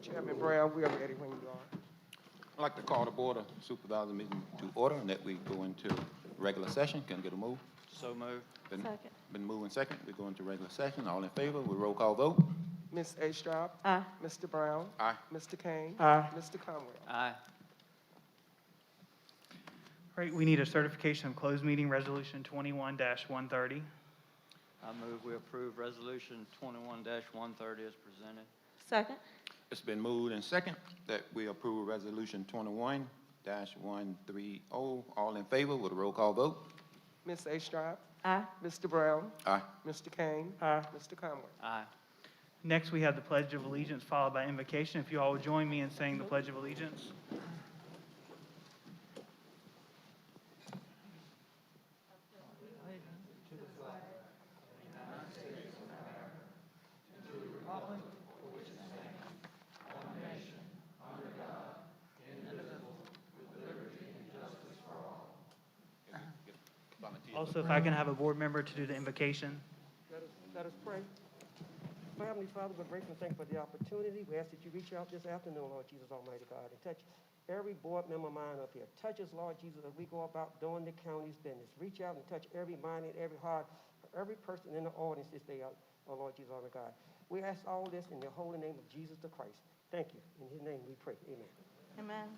Chairman Brown, we are ready when you are. I'd like to call the Board of Supervisors meeting to order and that we go into regular session. Can I get a move? So moved. Second. Been moving second. We go into regular session. All in favor with roll call vote? Ms. Astrop? Aye. Mr. Brown? Aye. Mr. Kane? Aye. Mr. Conwell? Aye. All right, we need a certification of closed meeting resolution 21-130. I move we approve resolution 21-130 as presented. Second. It's been moved and second that we approve resolution 21-130. All in favor with a roll call vote? Ms. Astrop? Aye. Mr. Brown? Aye. Mr. Kane? Aye. Mr. Conwell? Aye. Next, we have the Pledge of Allegiance followed by invocation. If you all would join me in saying the Pledge of Allegiance. Also, if I can have a board member to do the invocation. Let us pray. Heavenly Father, we're grateful and thankful for the opportunity. We ask that you reach out this afternoon, Lord Jesus Almighty God, and touch every board member mind up here. Touch us, Lord Jesus, as we go about doing the county's business. Reach out and touch every mind and every heart, every person in the audience this day, oh Lord Jesus Almighty God. We ask all this in the holy name of Jesus the Christ. Thank you. In his name we pray. Amen. Amen.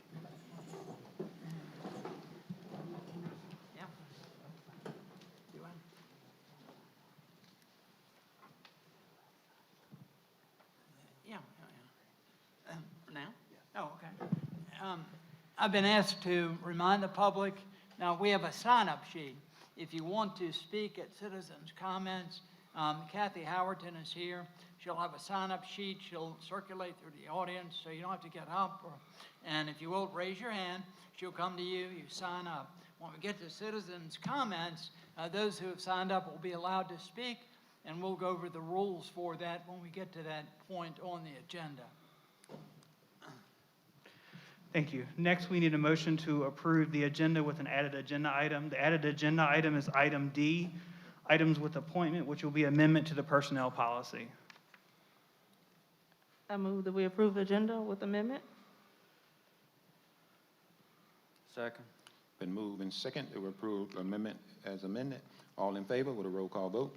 Now? Oh, okay. I've been asked to remind the public, now we have a sign-up sheet. If you want to speak at citizens' comments, Kathy Howerton is here. She'll have a sign-up sheet. She'll circulate through the audience, so you don't have to get up. And if you will, raise your hand. She'll come to you. You sign up. When we get to citizens' comments, those who have signed up will be allowed to speak, and we'll go over the rules for that when we get to that point on the agenda. Thank you. Next, we need a motion to approve the agenda with an added agenda item. The added agenda item is item D, items with appointment, which will be amendment to the personnel policy. I move that we approve the agenda with amendment. Second. Been moved and second that we approve amendment as amended. All in favor with a roll call vote?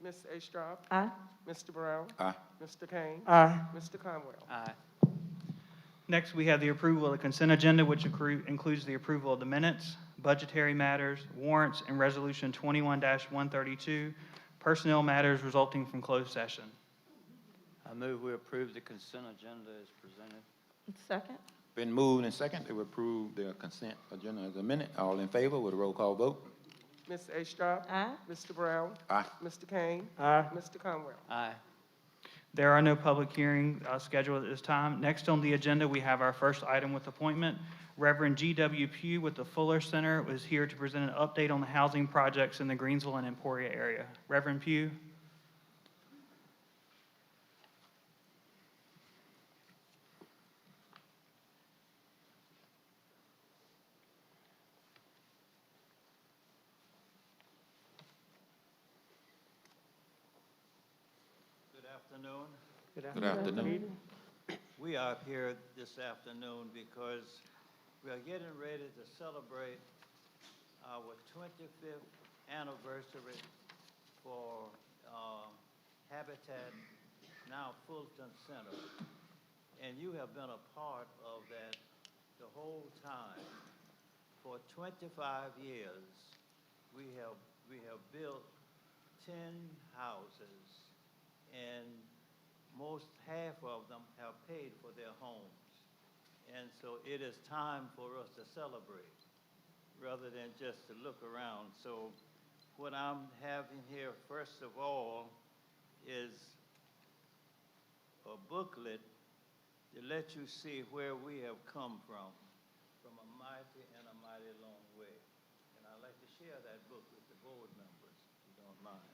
Ms. Astrop? Aye. Mr. Brown? Aye. Mr. Kane? Aye. Mr. Conwell? Aye. Next, we have the approval of the consent agenda, which includes the approval of the minutes, budgetary matters, warrants, and resolution 21-132, personnel matters resulting from closed session. I move we approve the consent agenda as presented. Second. Been moved and second that we approve the consent agenda as amended. All in favor with a roll call vote? Ms. Astrop? Aye. Mr. Brown? Aye. Mr. Kane? Aye. Mr. Conwell? Aye. There are no public hearings scheduled at this time. Next on the agenda, we have our first item with appointment. Reverend G.W. Pugh with the Fuller Center is here to present an update on the housing projects in the Greensville and Emporia area. Reverend Pugh. Good Good afternoon. We are here this afternoon because we are getting ready to celebrate our 25th anniversary for Habitat, now Fulton Center. And you have been a part of that the whole time. For 25 years, we have built 10 houses, and half of them have paid for their homes. And so it is time for us to celebrate rather than just to look around. So what I'm having here, first of all, is a booklet to let you see where we have come from a mighty and a mighty long way. And I'd like to share that book with the board members, if you don't mind.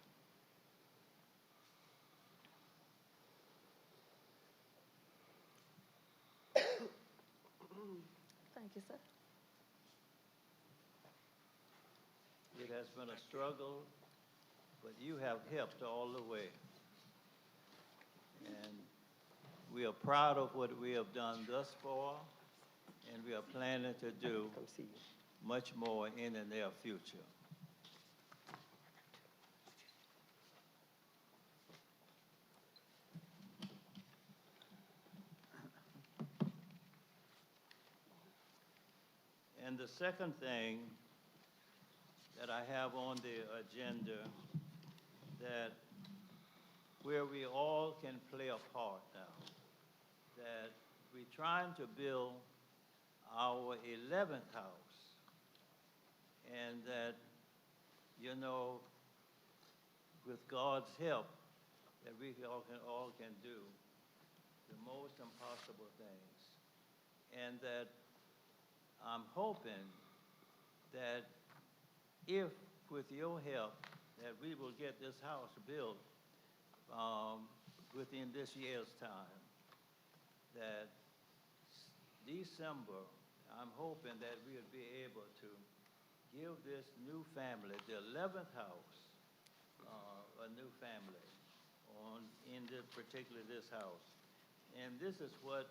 Thank you, sir. It has been a struggle, but you have helped all the way. And We are proud of what we have done thus far, and we are planning to do Come see you. much more in the near future. And the second thing that I have on the agenda, that where we all can play a part now, that we're trying to build our 11th house, and that, you know, with God's help, that we all can do the most impossible things. And that I'm hoping that if, with your help, that we will get this house built within this year's time, that December, I'm hoping that we'll be able to give this new family, the 11th house, a new family in this particular house. And this is what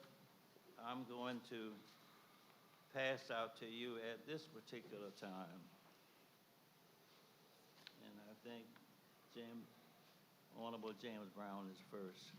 I'm going to pass out to you at this particular time. And I think Honorable James Brown is first.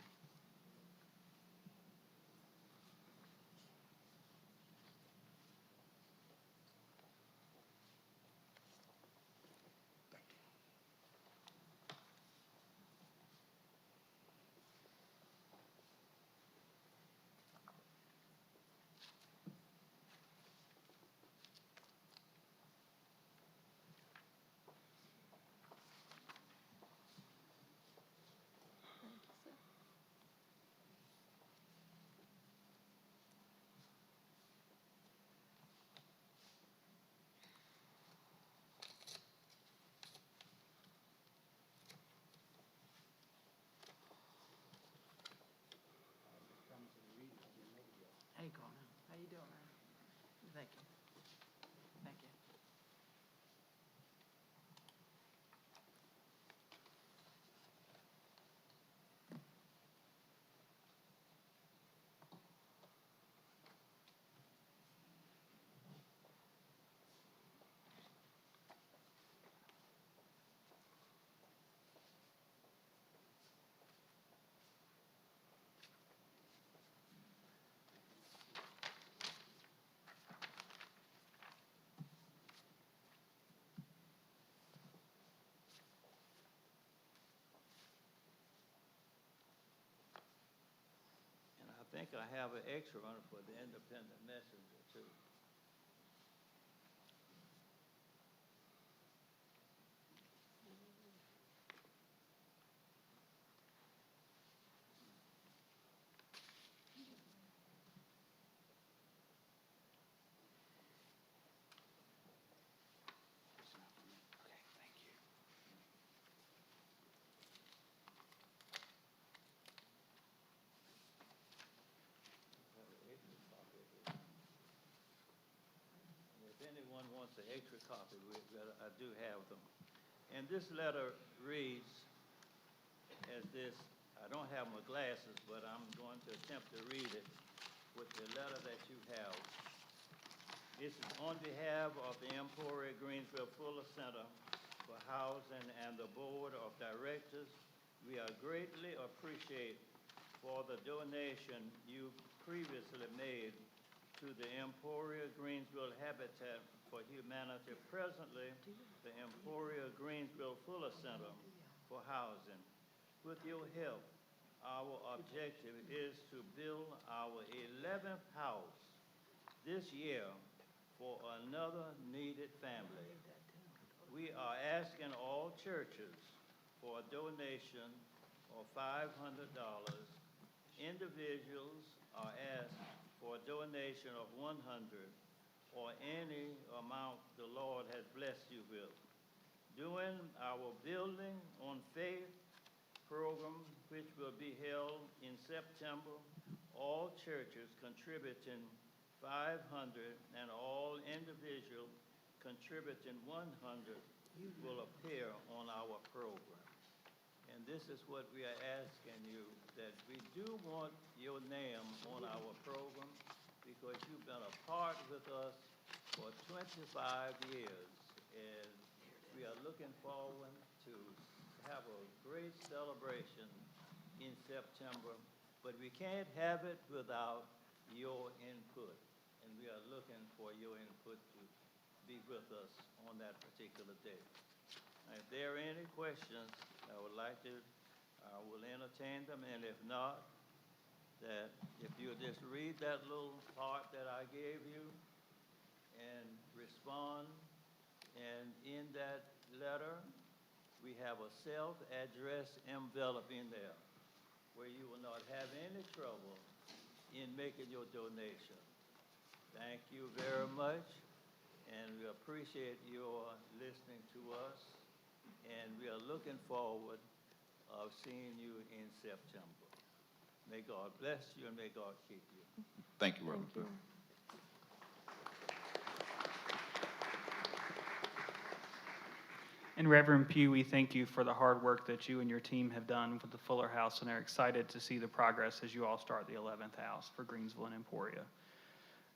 Hey, Conan, how you doing, man? Thank you. Thank you. And I think I have an extra one for the independent messenger, too. And if anyone wants an extra copy, I do have them. And this letter reads as this. I don't have my glasses, but I'm going to attempt to read it with the letter that you have. This is on behalf of the Emporia Greensville Fuller Center for Housing and the Board of Directors. We are greatly appreciate for the donation you previously made to the Emporia Greensville Habitat for Humanity, presently the Emporia Greensville Fuller Center for Housing. With your help, our objective is to build our 11th house this year for another needed family. We are asking all churches for a donation of $500. Individuals are asked for a donation of $100 or any amount the Lord has blessed you with. During our Building on Faith program, which will be held in September, all churches contributing $500 and all individuals contributing $100 will appear on our program. And and this is what we are asking you, that we do want your name on our program because you've been a part with us for 25 years, and we are looking forward to have a great celebration in September, but we can't have it without your input, and we are looking for your input to be with us on that particular day. If there are any questions, I would like to, I will entertain them, and if not, that if you'll just read that little part that I gave you and respond, and in that letter, we have a self-addressed envelope in there where you will not have any trouble in making your donation. Thank you very much, and we appreciate your listening to us, and we are looking forward of seeing you in September. May God bless you and may God keep you. Thank you, Reverend Thank Pugh. you. And Reverend Pugh, we thank you for the hard work that you and your team have done with the Fuller House, and are excited to see the progress as you all start the 11th house for Greensville and Emporia.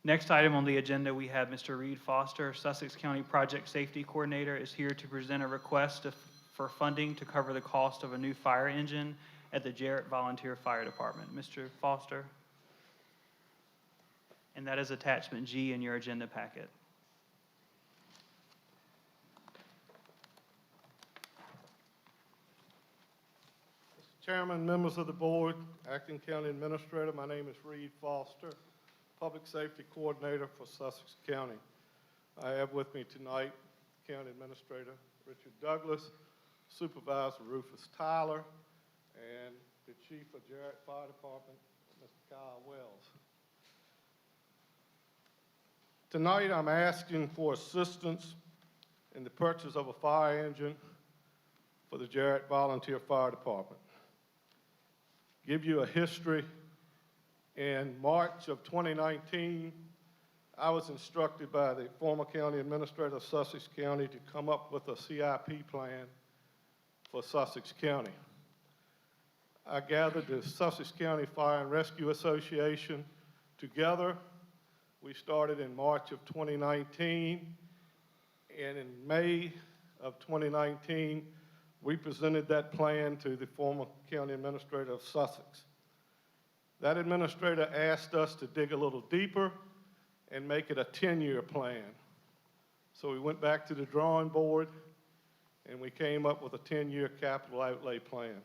Next item on the agenda, we have Mr. Reed Foster, Sussex County Project Safety Coordinator, is here to present a request for funding to cover the cost of a new fire engine at the Jarrett Volunteer Fire Department. Mr. Foster? And that is attachment G in your agenda packet. Mr. Chairman, members of the board, Acting County Administrator, my name is Reed Foster, Public Safety Coordinator for Sussex County. I have with me tonight County Administrator Richard Douglas, Supervisor Rufus Tyler, and the Chief of Jarrett Fire Department, Mr. Kyle Wells. Tonight I'm asking for assistance in the purchase of a fire engine for the Jarrett Volunteer Fire Department. Give you a history. In March of 2019, I was instructed by the former county administrator of Sussex County to come up with a CIP plan for Sussex County. I gathered the Sussex County Fire and Rescue Association together. We started in March of 2019, and in May of 2019, we presented that plan to the former county administrator of Sussex. That administrator asked us to dig a little deeper and make it a 10-year plan. So we went back to the drawing board and we came up with a 10-year capital outlay plan.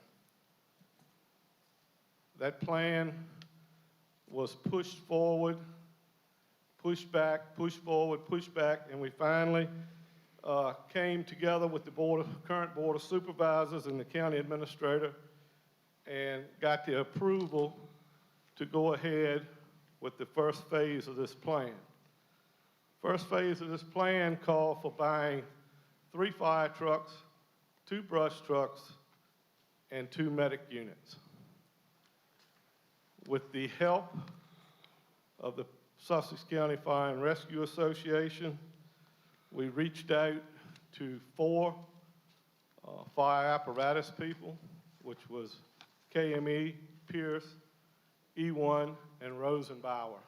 That plan was pushed forward, pushed back, pushed forward, pushed back, and we finally came together with the current Board of Supervisors and the county administrator and got the approval to go ahead with the first phase of this plan. First phase of this plan called for buying 3 fire trucks, 2 brush trucks, and 2 medic units. With the help of the Sussex County Fire and Rescue Association, we reached out to 4 fire apparatus people, which was KME, Pierce, E1, and Rosenbauer.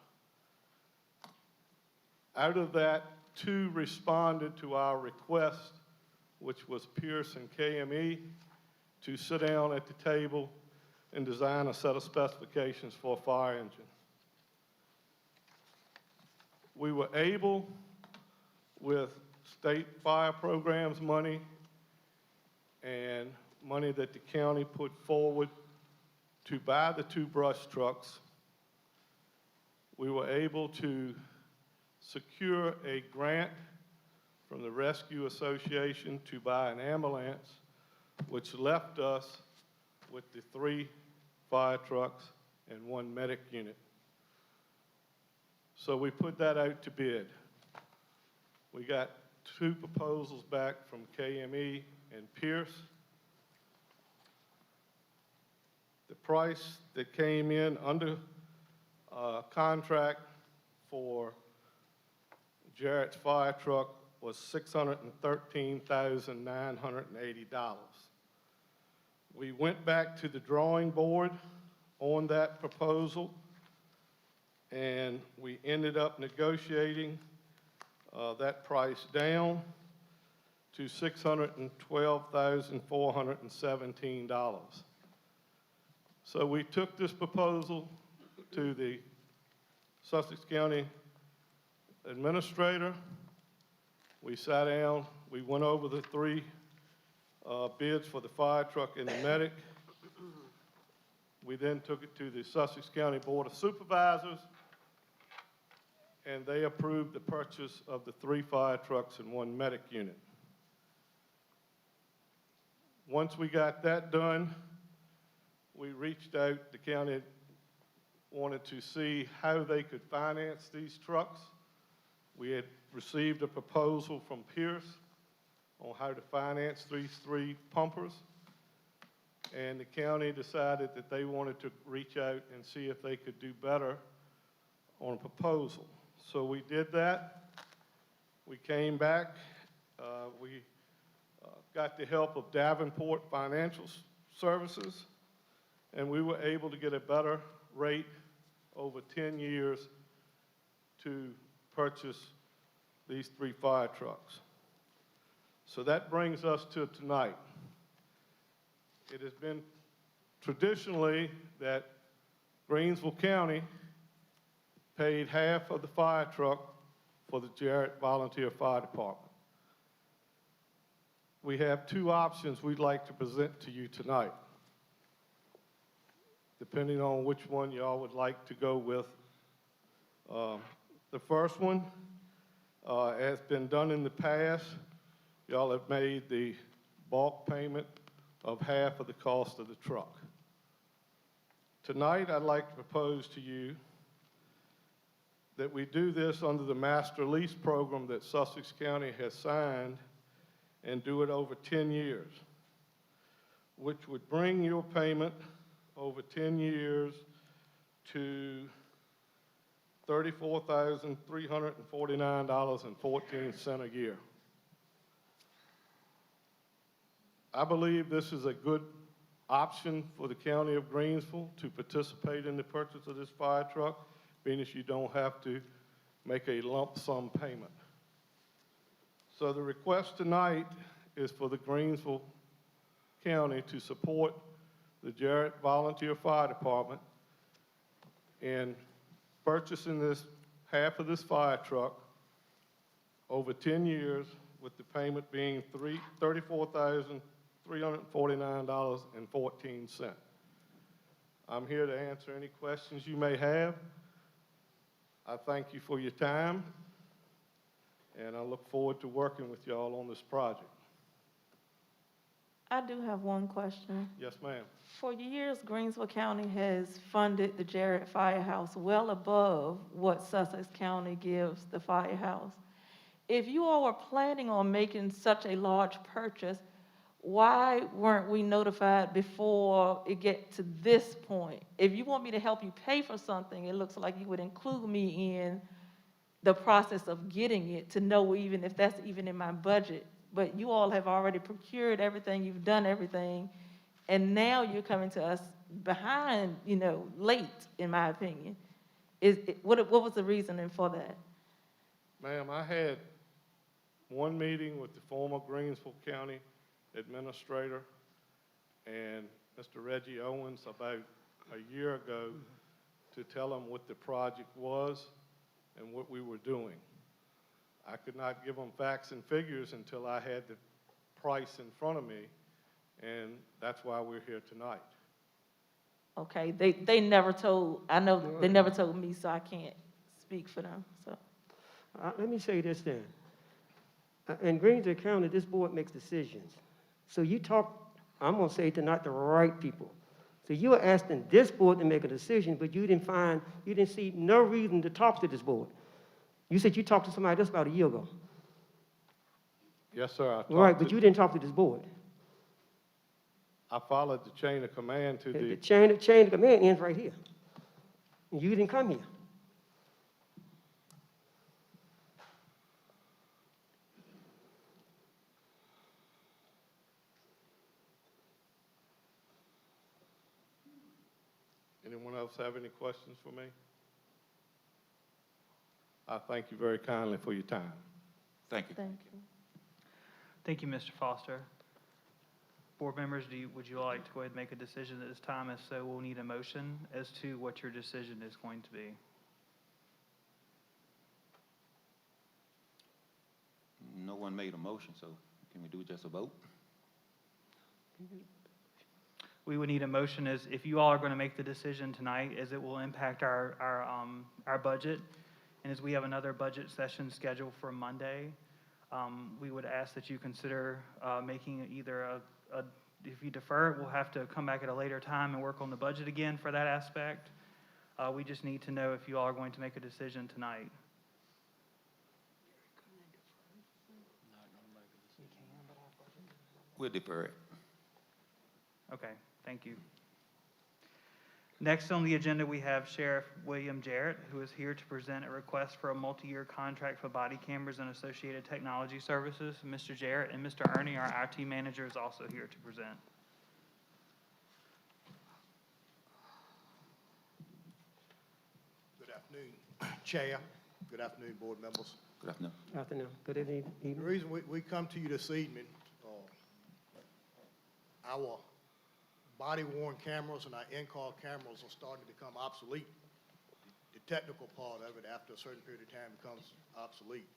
Out of that, 2 responded to our request, which was Pierce and KME, to sit down at the table and design a set of specifications for a fire engine. We were able, with state fire programs money and money that the county put forward, to buy the 2 brush trucks. We were able to secure a grant from the Rescue Association to buy an ambulance, which left us with the 3 fire trucks and 1 medic unit. So we put that out to bid. We got 2 proposals back from KME and Pierce. The price that came in under contract for Jarrett's fire truck was $613,980. We went back to the drawing board on that proposal, and we ended up negotiating that price down to $612,417. So we took this proposal to the Sussex County Administrator. We sat down, we went over the three bids for the fire truck and the medic. We then took it to the Sussex County Board of Supervisors, and they approved the purchase of the 3 fire trucks and 1 medic unit. Once we got that done, we reached out, the county wanted to see how they could finance these trucks. We had received a proposal from Pierce on how to finance these 3 pumpers, and the county decided that they wanted to reach out and see if they could do better on a proposal. So we did that. We came back. We got the help of Davenport Financial Services, and we were able to get a better rate over 10 years to purchase these 3 fire trucks. So that brings us to tonight. It has been traditionally that Greensville County paid half of the fire truck for the Jarrett Volunteer Fire Department. We have 2 options we'd like to present to you tonight, depending on which one y'all would like to go with. The first one has been done in the past. Y'all have made the bulk payment of half of the cost of the truck. Tonight, I'd like to propose to you that we do this under the master lease program that Sussex County has signed and do it over 10 years, which would bring your payment over 10 years to $34,349.14 a year. I believe this is a good option for the county of Greensville to participate in the purchase of this fire truck, being as you don't have to make a lump sum payment. So the request tonight is for the Greensville County to support the Jarrett Volunteer Fire Department in purchasing this half of this fire truck over 10 years, with the payment being $34,349.14. I'm here to answer any questions you may have. I thank you for your time, and I look forward to working with y'all on this project. I do have one question. Yes, ma'am. For years, Greensville County has funded the Jarrett Firehouse well above what Sussex County gives the firehouse. If you all were planning on making such a large purchase, why weren't we notified before it get to this point? If you want me to help you pay for something, it looks like you would include me in the process of getting it to know even if that's even in my budget. But you all have already procured everything, you've done everything, and now you're coming to us behind, late, in my opinion. What was the reasoning for that? Ma'am, I had one meeting with the former Greensville County Administrator and Mr. Reggie Owens about a year ago to tell him what the project was and what we were doing. I could not give them facts and figures until I had the price in front of me, and that's why we're here tonight. Okay, they never told, I know they never told me, so I can't speak for them, so. Let me say this then. In Greensville County, this board makes decisions. So you talk, I'm going to say to not the right people. So you are asking this board to make a decision, but you didn't see no reason to talk to this board. You said you talked to somebody else about a year ago. Yes, sir. Right, but you didn't talk to this board. I followed the chain of command to The chain of command ends right here. And you didn't come here. Anyone else have any questions for me? I thank you very kindly for your time. Thank you. Thank you. Thank you, Mr. Foster. Board members, would you like to go ahead and make a decision at this time? If so, we'll need a motion as to what your decision is going to be. No one made a motion, so can we do just a vote? We would need a motion as, if you all are going to make the decision tonight, as it will impact our budget. And as we have another budget session scheduled for Monday, we would ask that you consider making either if you defer it, we'll have to come back at a later time and work on the budget again for that aspect. We just need to know if you all are going to make a decision tonight. We'll defer it. Okay, thank you. Next on the agenda, we have Sheriff William Jarrett, who is here to present a request for a multi-year contract for body cameras and associated technology services. Mr. Jarrett and Mr. Ernie, our IT manager, is also here to present. Good afternoon, Chair. Good afternoon, board members. Good afternoon. Afternoon. Good evening. The reason we come to you this evening, our body-worn cameras and our in-car cameras are starting to become obsolete. The technical part of it, after a certain period of time, becomes obsolete.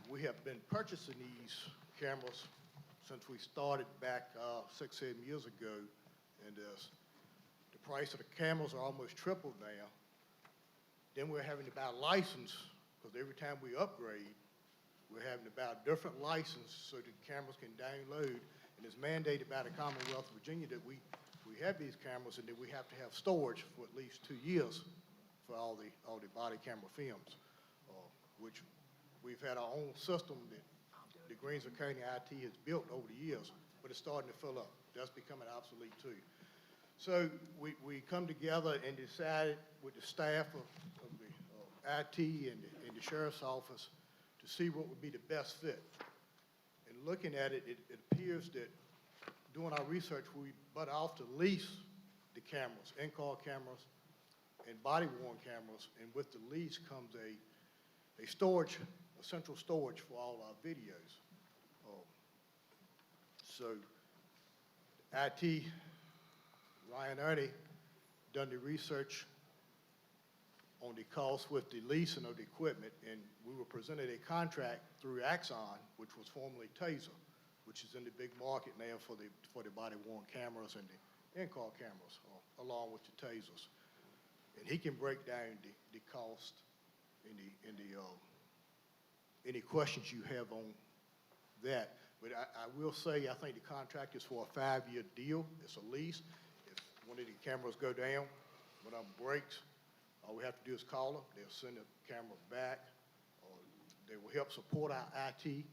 We have been purchasing these cameras since we started back 6, 7 years ago, and the price of the cameras are almost tripled now. Then we're having to buy a license, because every time we upgrade, we're having to buy a different license so the cameras can download. And it's mandated by the Commonwealth of Virginia that we have these cameras and that we have to have storage for at least 2 years for all the body camera films, which we've had our own system that the Greensville County IT has built over the years, but it's starting to fill up. That's becoming obsolete too. So we come together and decided with the staff of the IT and the sheriff's office to see what would be the best fit. And looking at it, it appears that doing our research, we butt off to lease the cameras, in-car cameras and body-worn cameras, and with the lease comes a storage, a central storage for all our videos. So IT, Ryan Ernie, done the research on the cost with the leasing of the equipment, and we were presented a contract through Axon, which was formerly Taser, which is in the big market now for the body-worn cameras and the in-car cameras, along with the Tasers. And he can break down the cost and any questions you have on that. But I will say, I think the contract is for a 5-year deal. It's a lease. If one of the cameras go down, one of them breaks, all we have to do is call them. They'll send the camera back. They will help support our IT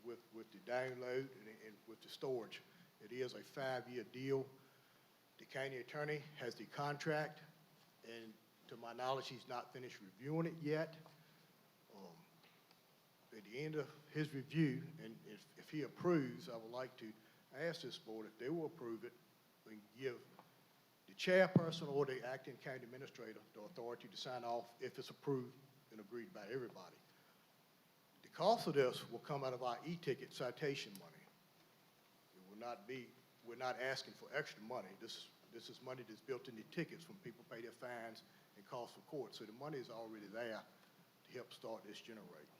with the download and with the storage. It is a 5-year deal. The county attorney has the contract, and to my knowledge, he's not finished reviewing it yet. At the end of his review, and if he approves, I would like to ask this board if they will approve it and give the chairperson or the acting county administrator the authority to sign off if it's approved and agreed by everybody. The cost of this will come out of our e-ticket citation money. It will not be, we're not asking for extra money. This is money that's built in the tickets when people pay their fines and costs for court. So the money is already there to help start this generator.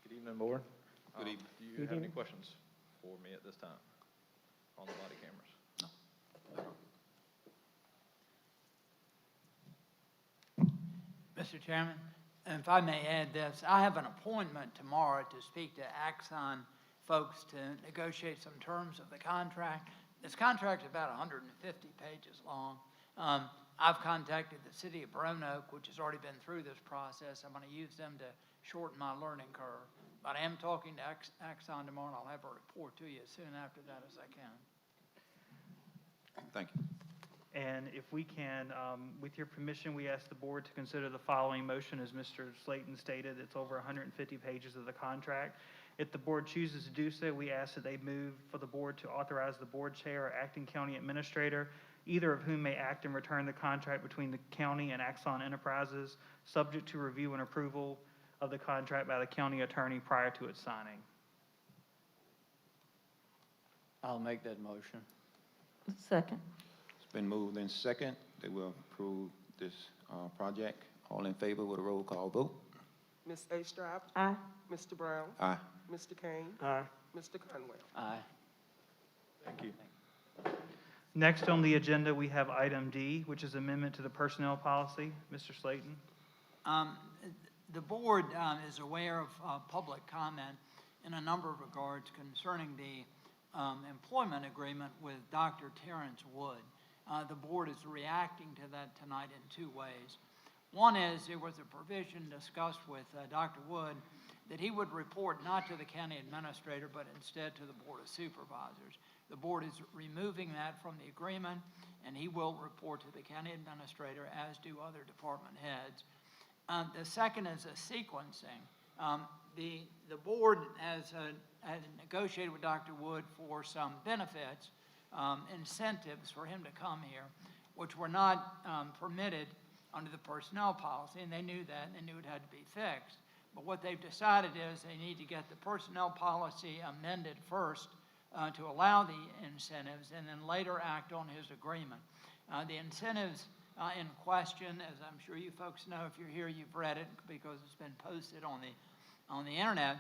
Good evening, board. Good evening. Do you have any questions for me at this time on the body cameras? Mr. Chairman, and if I may add this, I have an appointment tomorrow to speak to Axon folks to negotiate some terms of the contract. This contract is about 150 pages long. I've contacted the city of Roanoke, which has already been through this process. I'm going to use them to shorten my learning curve. But I am talking to Axon tomorrow, and I'll have a report to you as soon after that as I can. Thank you. And if we can, with your permission, we ask the board to consider the following motion. As Mr. Slayton stated, it's over 150 pages of the contract. If the board chooses to do so, we ask that they move for the board to authorize the board chair or acting county administrator, either of whom may act and return the contract between the county and Axon Enterprises, subject to review and approval of the contract by the county attorney prior to its signing. I'll make that motion. Second. It's been moved in second that we'll approve this project. All in favor with a roll call vote? Ms. Astrop, Aye. Mr. Brown, Aye. Mr. Kane, Aye. Mr. Conwell. Aye. Thank you. Next on the agenda, we have item D, which is amendment to the personnel policy. Mr. Slayton? The board is aware of public comment in a number of regards concerning the employment agreement with Dr. Terrence Wood. The board is reacting to that tonight in two ways. One is there was a provision discussed with Dr. Wood that he would report not to the county administrator, but instead to the Board of Supervisors. The board is removing that from the agreement, and he will report to the county administrator, as do other department heads. The second is a sequencing. The board has negotiated with Dr. Wood for some benefits, incentives for him to come here, which were not permitted under the personnel policy, and they knew that, and they knew it had to be fixed. But what they've decided is they need to get the personnel policy amended first to allow the incentives, and then later act on his agreement. The incentives in question, as I'm sure you folks know, if you're here, you've read it because it's been posted on the internet.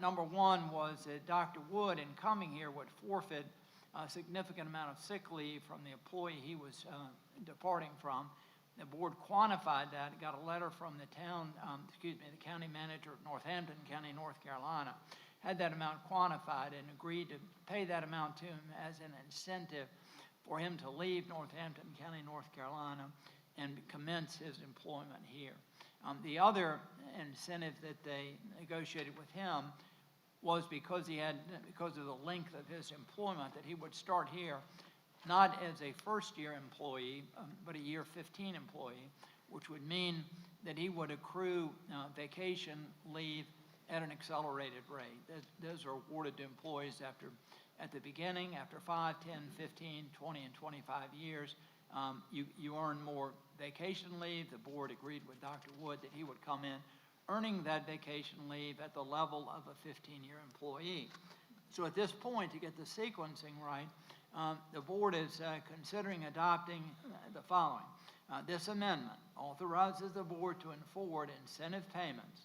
Number one was that Dr. Wood, in coming here, would forfeit a significant amount of sick leave from the employee he was departing from. The board quantified that. It got a letter from the the county manager of Northampton County, North Carolina, had that amount quantified and agreed to pay that amount to him as an incentive for him to leave Northampton County, North Carolina, and commence his employment here. The other incentive that they negotiated with him was because of the length of his employment, that he would start here not as a first-year employee, but a year 15 employee, which would mean that he would accrue vacation leave at an accelerated rate. Those are awarded to employees at the beginning, after 5, 10, 15, 20, and 25 years. You earn more vacation leave. The board agreed with Dr. Wood that he would come in earning that vacation leave at the level of a 15-year employee. So at this point, to get the sequencing right, the board is considering adopting the following. This amendment authorizes the board to forward incentive payments,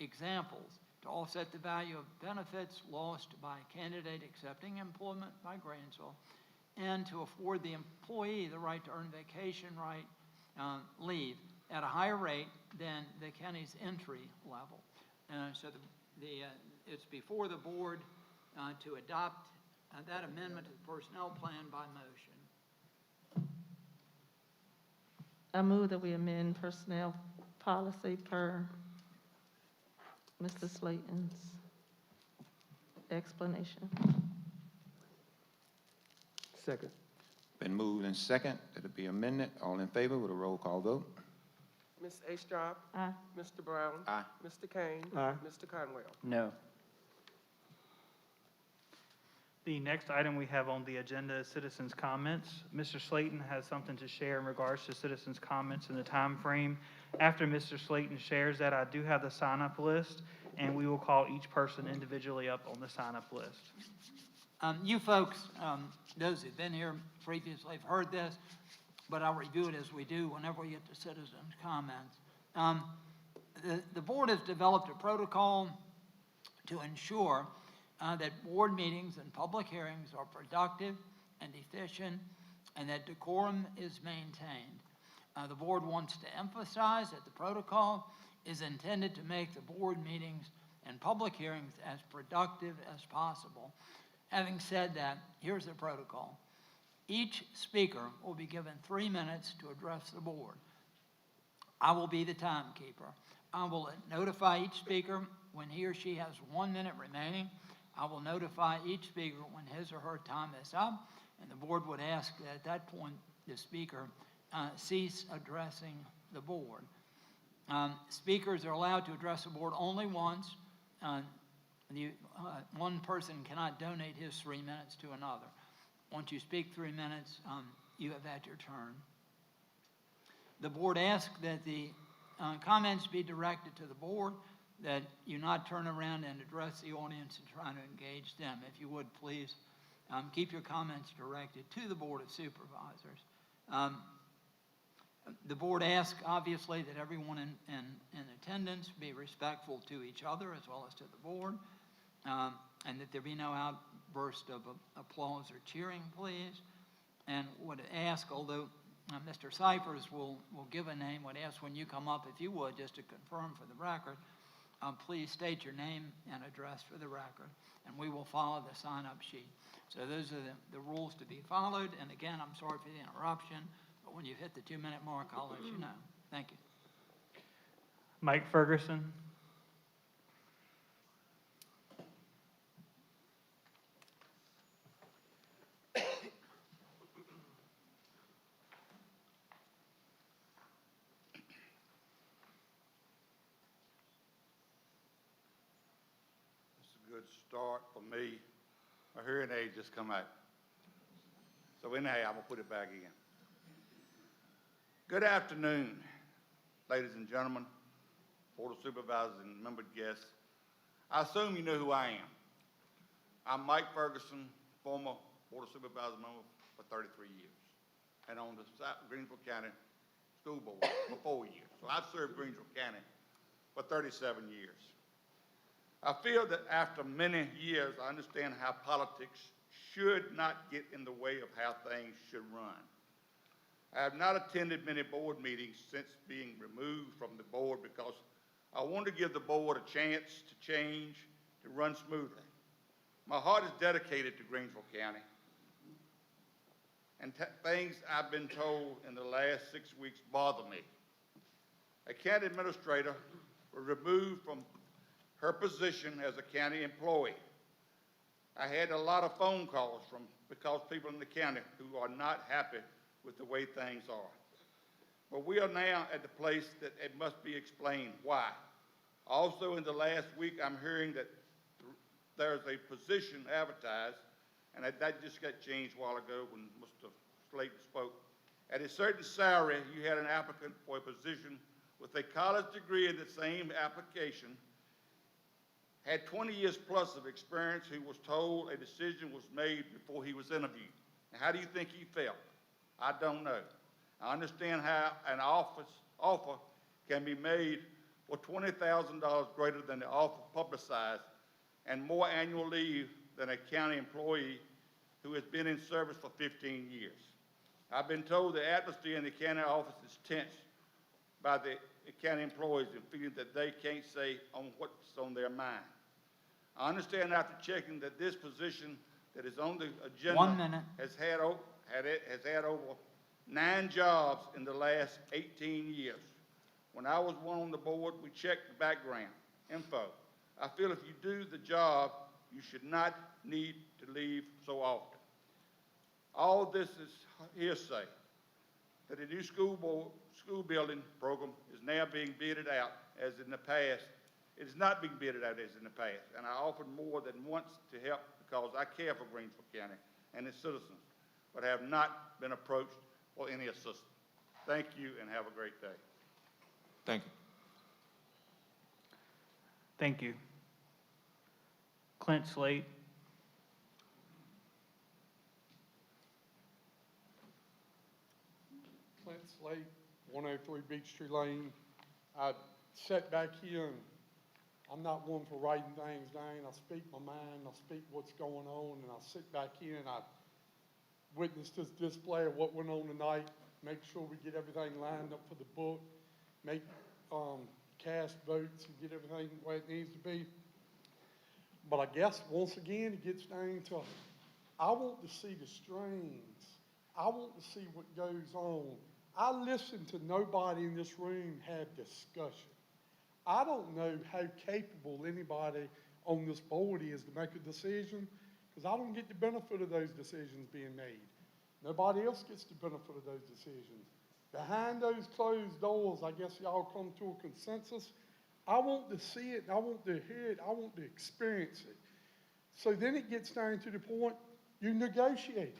examples, to offset the value of benefits lost by a candidate accepting employment by Greensville, and to afford the employee the right to earn vacation leave at a higher rate than the county's entry level. So it's before the board to adopt that amendment to the personnel plan by motion. I move that we amend personnel policy per Mr. Slayton's explanation. Second. Been moved in second that it be amended. All in favor with a roll call vote? Ms. Astrop, Aye. Mr. Brown, Aye. Mr. Kane, Aye. Mr. Conwell. No. The next item we have on the agenda is citizens' comments. Mr. Slayton has something to share in regards to citizens' comments and the time frame. After Mr. Slayton shares that, I do have the sign-up list, and we will call each person individually up on the sign-up list. You folks, those who've been here previously have heard this, but I'll review it as we do whenever we get to citizens' comments. The board has developed a protocol to ensure that board meetings and public hearings are productive and efficient, and that decorum is maintained. The board wants to emphasize that the protocol is intended to make the board meetings and public hearings as productive as possible. Having said that, here's the protocol. Each speaker will be given 3 minutes to address the board. I will be the timekeeper. I will notify each speaker when he or she has 1 minute remaining. I will notify each speaker when his or her time is up, and the board would ask that at that point the speaker cease addressing the board. Speakers are allowed to address the board only once. one person cannot donate his 3 minutes to another. Once you speak 3 minutes, you have had your turn. The board asks that the comments be directed to the board, that you not turn around and address the audience and try to engage them. If you would, please, keep your comments directed to the Board of Supervisors. The board asks, obviously, that everyone in attendance be respectful to each other as well as to the board, and that there be no outburst of applause or cheering, please. And would ask, although Mr. Cyphers will give a name, would ask when you come up, if you would, just to confirm for the record, please state your name and address for the record, and we will follow the sign-up sheet. So those are the rules to be followed, and again, I'm sorry for the interruption, but when you hit the 2-minute mark, I'll let you know. Thank you. Mike Ferguson. Good start for me. My hearing aid just come out. So anyhow, I'm gonna put it back in. Good afternoon, ladies and gentlemen, Board of Supervisors and membered guests. I assume you know who I am. I'm Mike Ferguson, former Board of Supervisors member for 33 years, and on the Greensville County School Board for 4 years. So I've served Greensville County for 37 years. I feel that after many years, I understand how politics should not get in the way of how things should run. I have not attended many board meetings since being removed from the board because I want to give the board a chance to change, to run smoothly. My heart is dedicated to Greensville County, and things I've been told in the last 6 weeks bother me. A county administrator was removed from her position as a county employee. I had a lot of phone calls because people in the county who are not happy with the way things are. But we are now at the place that it must be explained why. Also, in the last week, I'm hearing that there's a position advertised, and that just got changed a while ago when Mr. Slayton spoke. At a certain salary, you had an applicant for a position with a college degree in the same application, had 20 years plus of experience, who was told a decision was made before he was interviewed. Now, how do you think he felt? I don't know. I understand how an offer can be made for $20,000 greater than the offer publicized and more annual leave than a county employee who has been in service for 15 years. I've been told the atmosphere in the county office is tense by the county employees and feeling that they can't say on what's on their mind. I understand after checking that this position that is on the agenda 1 minute. has had over 9 jobs in the last 18 years. When I was one on the board, we checked the background info. I feel if you do the job, you should not need to leave so often. All this is hearsay, that the new school building program is now being bidded out as in the past. It is not being bidded out as in the past, and I offered more than once to help because I care for Greensville County and its citizens, but have not been approached for any assistance. Thank you and have a great day. Thank you. Thank you. Clint Slate. Clint Slate, 103 Beech Tree Lane. I sat back here and I'm not one for writing things down. I speak my mind, I speak what's going on, and I sit back here and I witness this display of what went on tonight, make sure we get everything lined up for the book, make cast votes and get everything the way it needs to be. But I guess once again it gets down to, I want to see the strings. I want to see what goes on. I listen to nobody in this room have discussion. I don't know how capable anybody on this board is to make a decision, because I don't get the benefit of those decisions being made. Nobody else gets the benefit of those decisions. Behind those closed doors, I guess y'all come to a consensus. I want to see it, I want to hear it, I want to experience it. So then it gets down to the point you negotiate.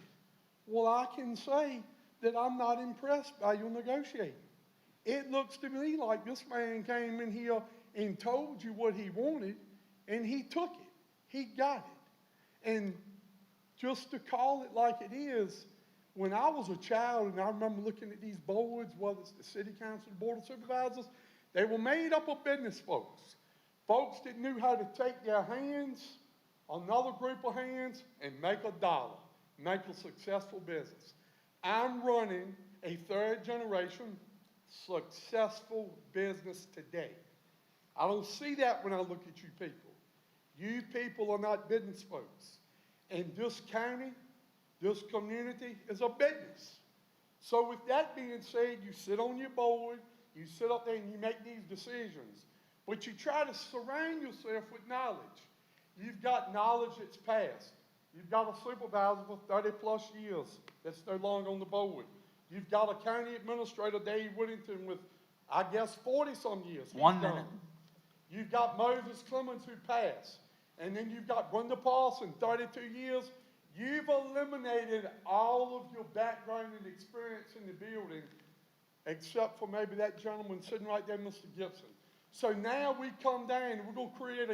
Well, I can say that I'm not impressed by your negotiating. It looks to me like this man came in here and told you what he wanted, and he took it. He got it. And just to call it like it is, when I was a child and I remember looking at these boards, whether it's the city council, the board of supervisors, they were made up of business folks. Folks that knew how to take their hands, another group of hands, and make a dollar, make a successful business. I'm running a third generation successful business today. I don't see that when I look at you people. You people are not business folks. And this county, this community is a business. So with that being said, you sit on your board, you sit up there and you make these decisions. But you try to surround yourself with knowledge. You've got knowledge that's past. You've got a supervisor for 30 plus years that's no longer on the board. You've got a county administrator, Dave Whittington, with, I guess, 40-some years. He's 1 done. minute. You've got Moses Clemens who passed. And then you've got Brenda Parson, 32 years. You've eliminated all of your background and experience in the building, except for maybe that gentleman sitting right there, Mr. Gibson. So now we come down and we're going to create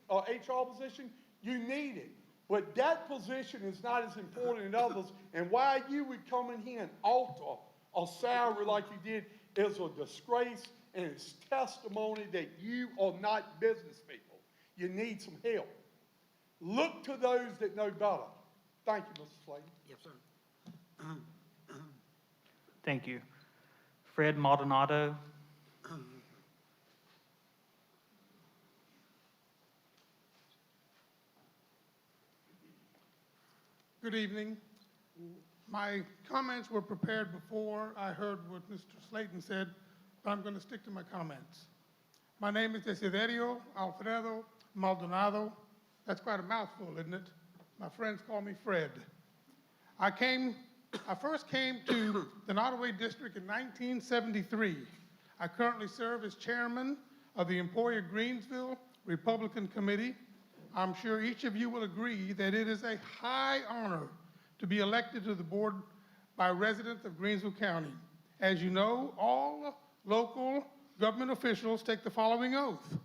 a HR position. You need it. But that position is not as important as others. And why you would come in here and alter a salary like you did is a disgrace, and it's testimony that you are not business people. You need some help. Look to those that know better. Thank you, Mr. Slayton. Yes, sir. Thank you. Fred Maldonado. Good evening. My comments were prepared before I heard what Mr. Slayton said, but I'm going to stick to my comments. My name is Desiderio Alfredo Maldonado. That's quite a mouthful, isn't it? My friends call me Fred. I first came to the Nottoway District in 1973. I currently serve as chairman of the Emporia Greensville Republican Committee. I'm sure each of you will agree that it is a high honor to be elected to the board by residents of Greensville County. As you know, all local government officials take the following oath.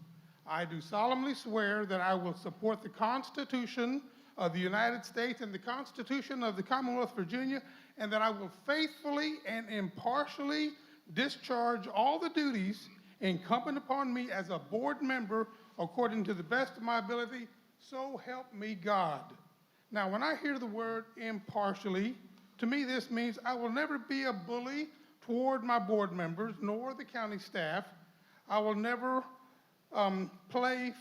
I do solemnly swear that I will support the Constitution of the United States and the Constitution of the Commonwealth of Virginia, and that I will faithfully and impartially discharge all the duties incumbent upon me as a board member according to the best of my ability, so help me God. Now, when I hear the word impartially, to me this means I will never be a bully toward my board members, nor the county staff. I will never play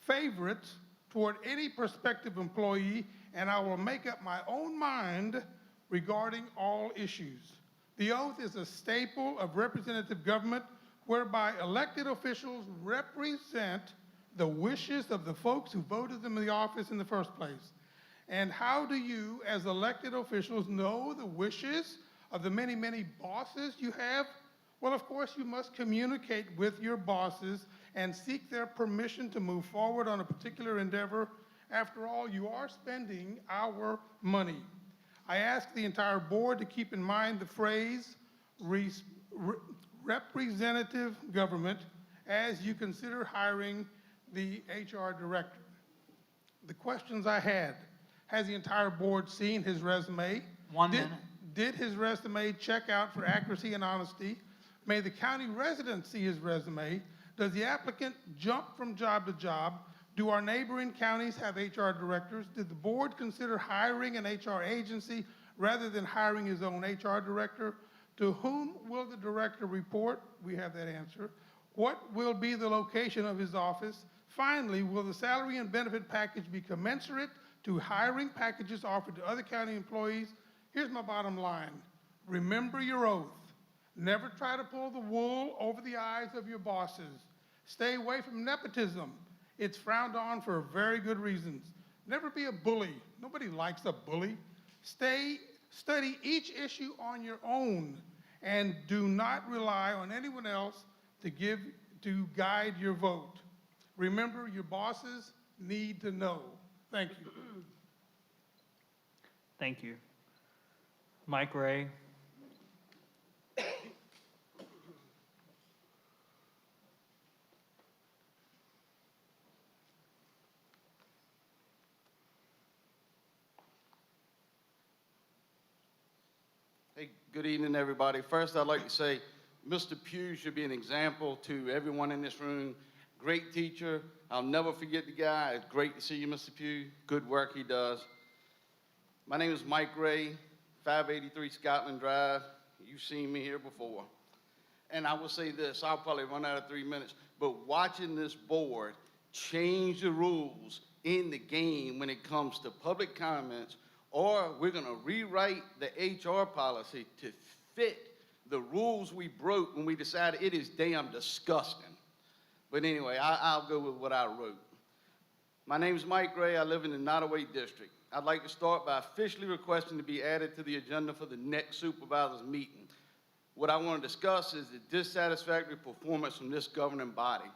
favorites toward any prospective employee, and I will make up my own mind regarding all issues. The oath is a staple of representative government whereby elected officials represent the wishes of the folks who voted them in the office in the first place. And how do you, as elected officials, know the wishes of the many, many bosses you have? Well, of course, you must communicate with your bosses and seek their permission to move forward on a particular endeavor. After all, you are spending our money. I ask the entire board to keep in mind the phrase representative government as you consider hiring the HR director. The questions I had: has the entire board seen his resume? 1 minute. Did his resume check out for accuracy and honesty? May the county residents see his resume? Does the applicant jump from job to job? Do our neighboring counties have HR directors? Did the board consider hiring an HR agency rather than hiring his own HR director? To whom will the director report? We have that answer. What will be the location of his office? Finally, will the salary and benefit package be commensurate to hiring packages offered to other county employees? Here's my bottom line. Remember your oath. Never try to pull the wool over the eyes of your bosses. Stay away from nepotism. It's frowned on for very good reasons. Never be a bully. Nobody likes a bully. Study each issue on your own and do not rely on anyone else to give to guide your vote. Remember, your bosses need to know. Thank you. Thank you. Mike Ray. Hey, good evening, everybody. First, I'd like to say Mr. Pugh should be an example to everyone in this room. Great teacher. I'll never forget the guy. It's great to see you, Mr. Pugh. Good work he does. My name is Mike Ray, 583 Scotland Drive. You've seen me here before. And I will say this, I'll probably run out of 3 minutes, but watching this board change the rules in the game when it comes to public comments, or we're going to rewrite the HR policy to fit the rules we broke when we decided it is damn disgusting. But anyway, I'll go with what I wrote. My name is Mike Gray. I live in the Nottoway District. I'd like to start by officially requesting to be added to the agenda for the next supervisors meeting. What I want to discuss is the dissatisfactory performance from this governing body.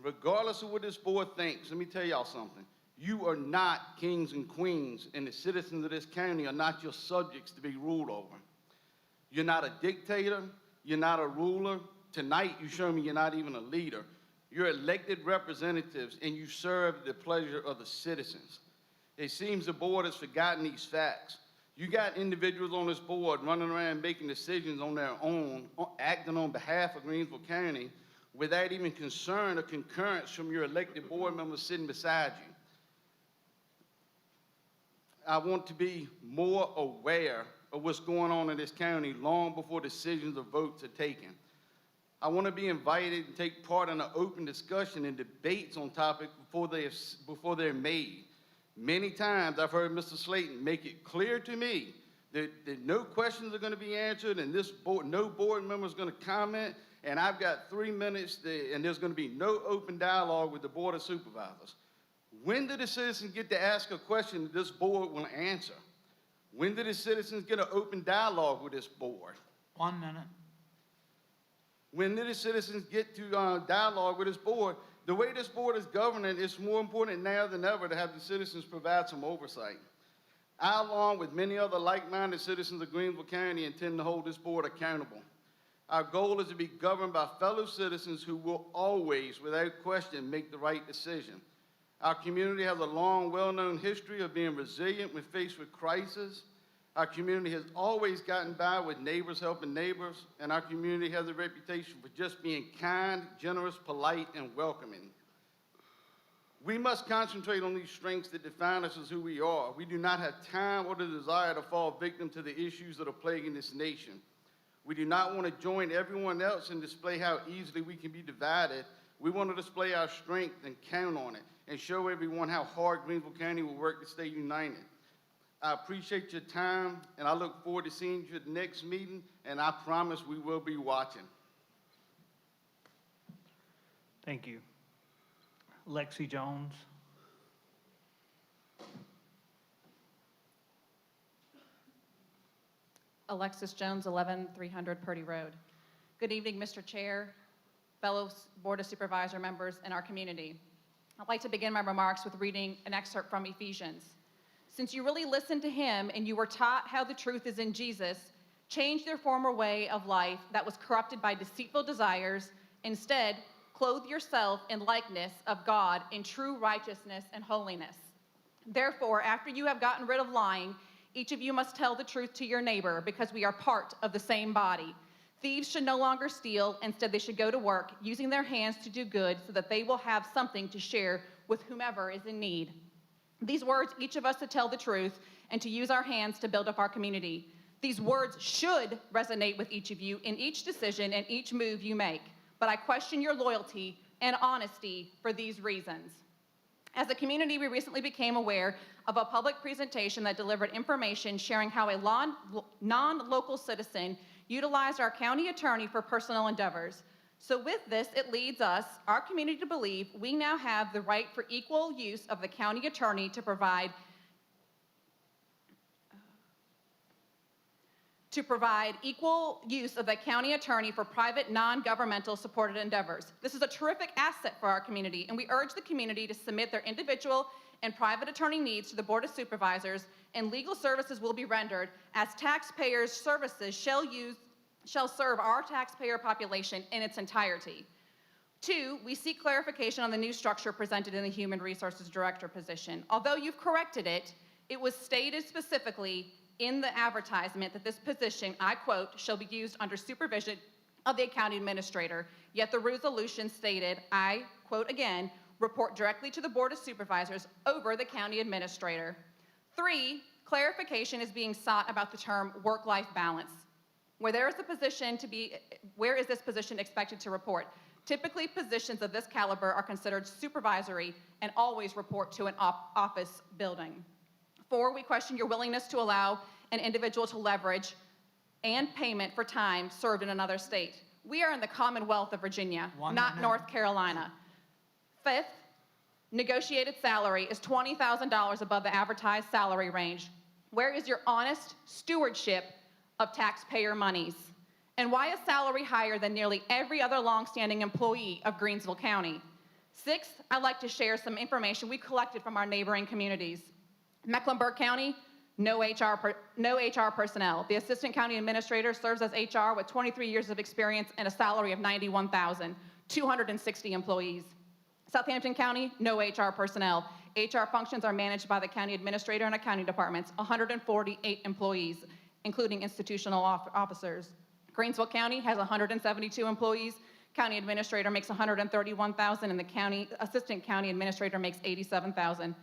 Regardless of what this board thinks, let me tell y'all something. You are not kings and queens, and the citizens of this county are not your subjects to be ruled over. You're not a dictator. You're not a ruler. Tonight, you show me you're not even a leader. You're elected representatives, and you serve the pleasure of the citizens. It seems the board has forgotten these facts. You got individuals on this board running around making decisions on their own, acting on behalf of Greensville County, without even concern or concurrence from your elected board members sitting beside you. I want to be more aware of what's going on in this county long before decisions or votes are taken. I want to be invited and take part in an open discussion and debates on topics before they're made. Many times I've heard Mr. Slayton make it clear to me that no questions are going to be answered and no board member is going to comment, and I've got 3 minutes and there's going to be no open dialogue with the Board of Supervisors. When do the citizens get to ask a question that this board will answer? When do the citizens get an open dialogue with this board? 1 minute. When do the citizens get to dialogue with this board? The way this board is governing, it's more important now than ever to have the citizens provide some oversight. I, along with many other like-minded citizens of Greensville County, intend to hold this board accountable. Our goal is to be governed by fellow citizens who will always, without question, make the right decision. Our community has a long, well-known history of being resilient when faced with crisis. Our community has always gotten by with neighbors helping neighbors, and our community has a reputation for just being kind, generous, polite, and welcoming. We must concentrate on these strengths that define us as who we are. We do not have time or the desire to fall victim to the issues that are plaguing this nation. We do not want to join everyone else and display how easily we can be divided. We want to display our strength and count on it and show everyone how hard Greensville County will work to stay united. I appreciate your time, and I look forward to seeing you at the next meeting, and I promise we will be watching. Thank you. Lexi Jones. Alexis Jones, 11300 Purdy Road. Good evening, Mr. Chair, fellow Board of Supervisor members, and our community. I'd like to begin my remarks with reading an excerpt from Ephesians. Since you really listened to him and you were taught how the truth is in Jesus, change your former way of life that was corrupted by deceitful desires. Instead, clothe yourself in likeness of God in true righteousness and holiness. Therefore, after you have gotten rid of lying, each of you must tell the truth to your neighbor, because we are part of the same body. Thieves should no longer steal. Instead, they should go to work, using their hands to do good, so that they will have something to share with whomever is in need. These words, each of us to tell the truth and to use our hands to build up our community. These words should resonate with each of you in each decision and each move you make. But I question your loyalty and honesty for these reasons. As a community, we recently became aware of a public presentation that delivered information sharing how a non-local citizen utilized our county attorney for personal endeavors. So with this, it leads us, our community, to believe we now have the right for equal use of the county attorney to provide to provide equal use of the county attorney for private, non-governmental supported endeavors. This is a terrific asset for our community, and we urge the community to submit their individual and private attorney needs to the Board of Supervisors, and legal services will be rendered as taxpayers' services shall serve our taxpayer population in its entirety. 2, we seek clarification on the new structure presented in the Human Resources Director position. Although you've corrected it, it was stated specifically in the advertisement that this position, I quote, shall be used under supervision of the county administrator, yet the resolution stated, I quote again, report directly to the Board of Supervisors over the county administrator. 3, clarification is being sought about the term work-life balance. Where is this position expected to report? Typically, positions of this caliber are considered supervisory and always report to an office building. 4, we question your willingness to allow an individual to leverage and payment for time served in another state. We are in the Commonwealth of Virginia, not North Carolina. 5th, negotiated salary is $20,000 above the advertised salary range. Where is your honest stewardship of taxpayer monies? And why is salary higher than nearly every other longstanding employee of Greensville County? 6th, I'd like to share some information we collected from our neighboring communities. Mecklenburg County, no HR personnel. The assistant county administrator serves as HR with 23 years of experience and a salary of $91,000, 260 employees. Southampton County, no HR personnel. HR functions are managed by the county administrator and accounting departments, 148 employees, including institutional officers. Greensville County has 172 employees. County administrator makes $131,000, and the assistant county administrator makes $87,000.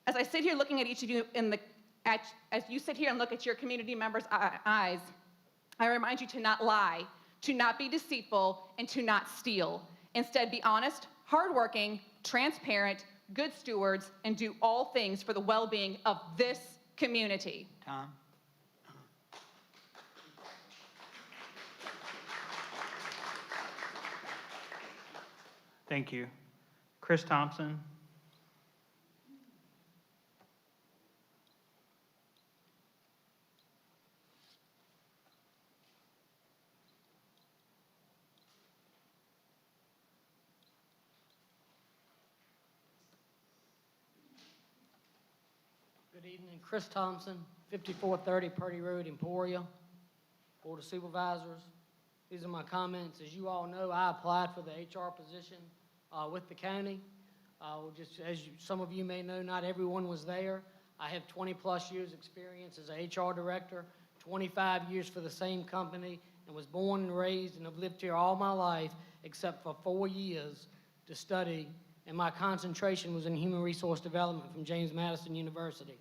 As I sit here looking at each of you as you sit here and look at your community members' eyes, I remind you to not lie, to not be deceitful, and to not steal. Instead, be honest, hardworking, transparent, good stewards, and do all things for the well-being of this community. Tom? Thank you. Chris Thompson. Good evening, Chris Thompson, 5430 Purdy Road, Emporia, Board of Supervisors. These are my comments. As you all know, I applied for the HR position with the county. Just as some of you may know, not everyone was there. I have 20-plus years experience as an HR director, 25 years for the same company, and was born and raised and have lived here all my life except for 4 years to study, and my concentration was in human resource development from James Madison University.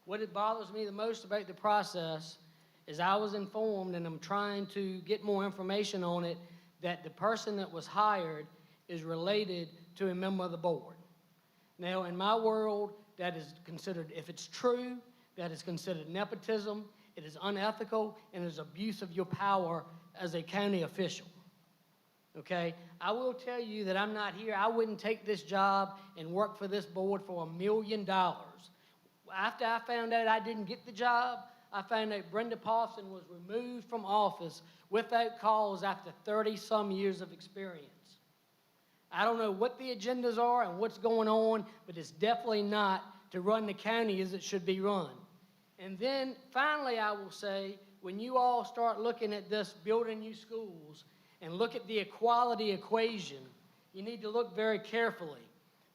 What it bothers me the most about the process is I was informed, and I'm trying to get more information on it, that the person that was hired is related to a member of the board. Now, in my world, that is considered, if it's true, that is considered nepotism, it is unethical, and it is abuse of your power as a county official. Okay? I will tell you that I'm not here. I wouldn't take this job and work for this board for $1 million. After I found out I didn't get the job, I found out Brenda Paulson was removed from office without cause after 30-some years of experience. I don't know what the agendas are and what's going on, but it's definitely not to run the county as it should be run. And then, finally, I will say, when you all start looking at this, building new schools, and look at the equality equation, you need to look very carefully,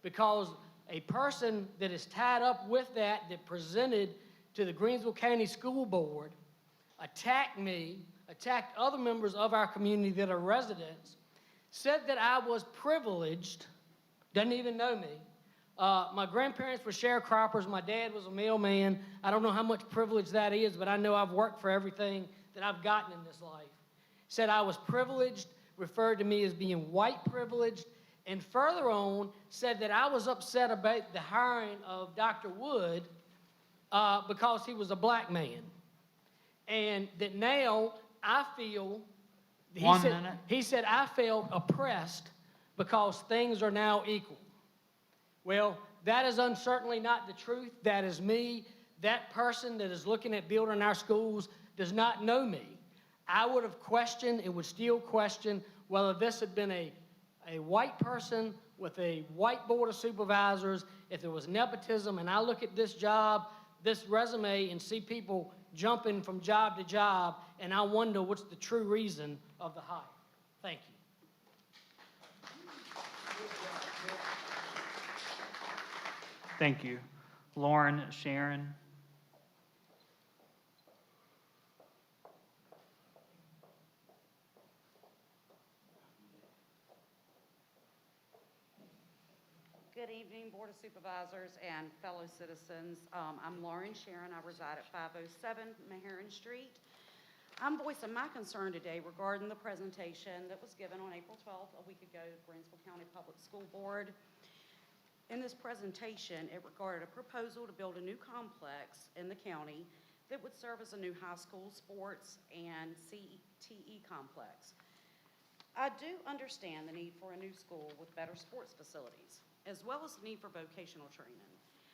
because a person that is tied up with that presented to the Greensville County School Board, attacked me, attacked other members of our community that are residents, said that I was privileged, doesn't even know me. My grandparents were sharecroppers. My dad was a mailman. I don't know how much privilege that is, but I know I've worked for everything that I've gotten in this life. Said I was privileged, referred to me as being white privileged, and further on said that I was upset about the hiring of Dr. Wood because he was a black man. And that now I feel, he said I felt oppressed because things are now equal. Well, that is uncertainly not the truth. That is me. that person that is looking at building our schools does not know me, I would have questioned and would still question whether this had been a white person with a white board of supervisors, if there was nepotism, and I look at this job, this resume, and see people jumping from job to job, and I wonder what's the true reason of the hire. Thank you. Thank you. Lauren, Sharon. Good evening, Board of Supervisors and fellow citizens. I'm Lauren Sharon. I reside at 507 Maheron Street. I'm voicing my concern today regarding the presentation that was given on April 12th, a week ago, to Greensville County Public School Board. In this presentation, it regarded a proposal to build a new complex in the county that would serve as a new high school sports and CTE complex. I do understand the need for a new school with better sports facilities, as well as the need for vocational training.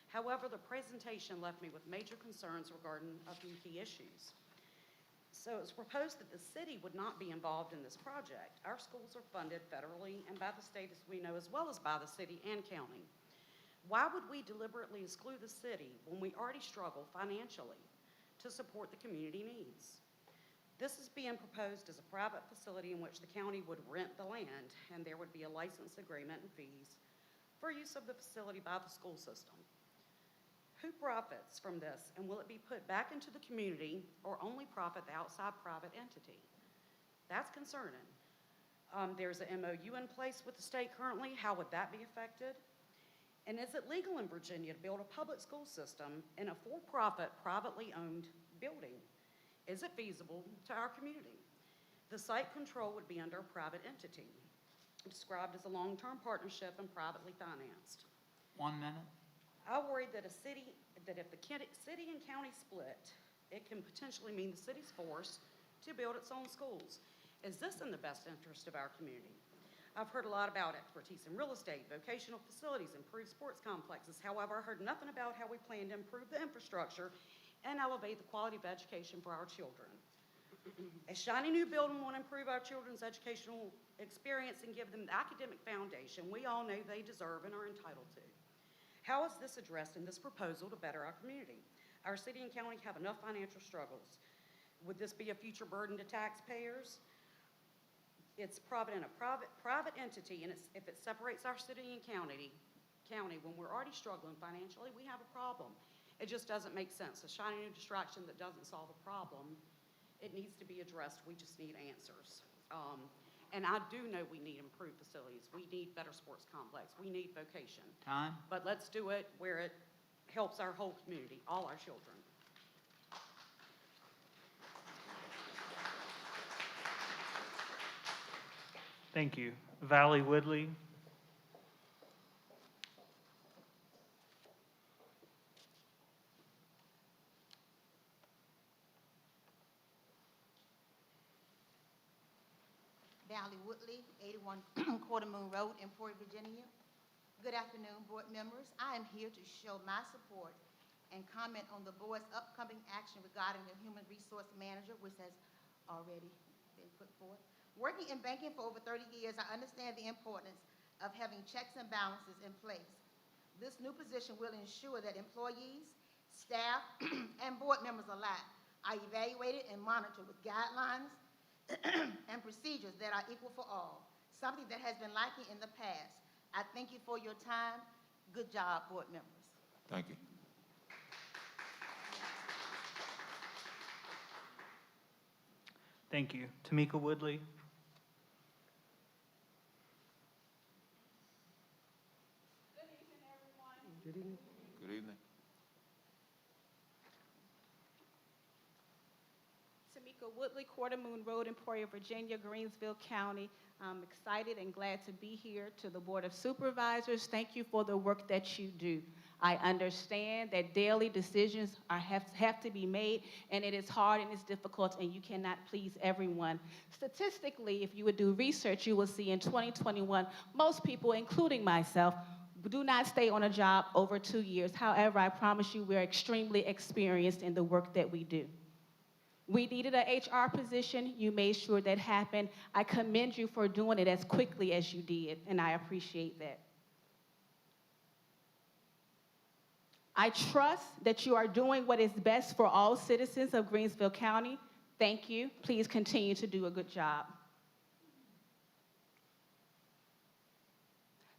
However, the presentation left me with major concerns regarding a few key issues. So it's proposed that the city would not be involved in this project. Our schools are funded federally and by the state, as we know, as well as by the city and county. Why would we deliberately exclude the city when we already struggle financially to support the community needs? This is being proposed as a private facility in which the county would rent the land, and there would be a license agreement and fees for use of the facility by the school system. Who profits from this, and will it be put back into the community or only profit the outside private entity? That's concerning. There's an MOU in place with the state currently. How would that be affected? And is it legal in Virginia to build a public school system in a for-profit, privately owned building? Is it feasible to our community? The site control would be under a private entity, described as a long-term partnership and privately financed. 1 minute. I worry that if the city and county split, it can potentially mean the city's forced to build its own schools. Is this in the best interest of our community? I've heard a lot about expertise in real estate, vocational facilities, improved sports complexes. However, I heard nothing about how we plan to improve the infrastructure and elevate the quality of education for our children. A shiny new building won't improve our children's educational experience and give them the academic foundation we all know they deserve and are entitled to. How is this addressed in this proposal to better our community? Our city and county have enough financial struggles. Would this be a future burden to taxpayers? It's in a private entity, and if it separates our city and county, when we're already struggling financially, we have a problem. It just doesn't make sense. A shiny new distraction that doesn't solve a problem. It needs to be addressed. We just need answers. And I do know we need improved facilities. We need better sports complex. We need vocation. Time. But let's do it where it helps our whole community, all our children. Thank you. Valley Woodley. Valley Woodley, 81 Quarter Moon Road, Emporia, Virginia. Good afternoon, board members. I am here to show my support and comment on the board's upcoming action regarding the human resource manager, which has already been put forth. Working in banking for over 30 years, I understand the importance of having checks and balances in place. This new position will ensure that employees, staff, and board members alike are evaluated and monitored with guidelines and procedures that are equal for all, something that has been lacking in the past. I thank you for your time. Good job, board members. Thank you. Thank you. Tamika Woodley. Good evening. Good evening. Tamika Woodley, Quarter Moon Road, Emporia, Virginia, Greensville County. I'm excited and glad to be here to the Board of Supervisors. Thank you for the work that you do. I understand that daily decisions have to be made, and it is hard and it's difficult, and you cannot please everyone. Statistically, if you would do research, you will see in 2021, most people, including myself, do not stay on a job over 2 years. However, I promise you we're extremely experienced in the work that we do. We needed an HR position. You made sure that happened. I commend you for doing it as quickly as you did, and I appreciate that. I trust that you are doing what is best for all citizens of Greensville County. Thank you. Please continue to do a good job.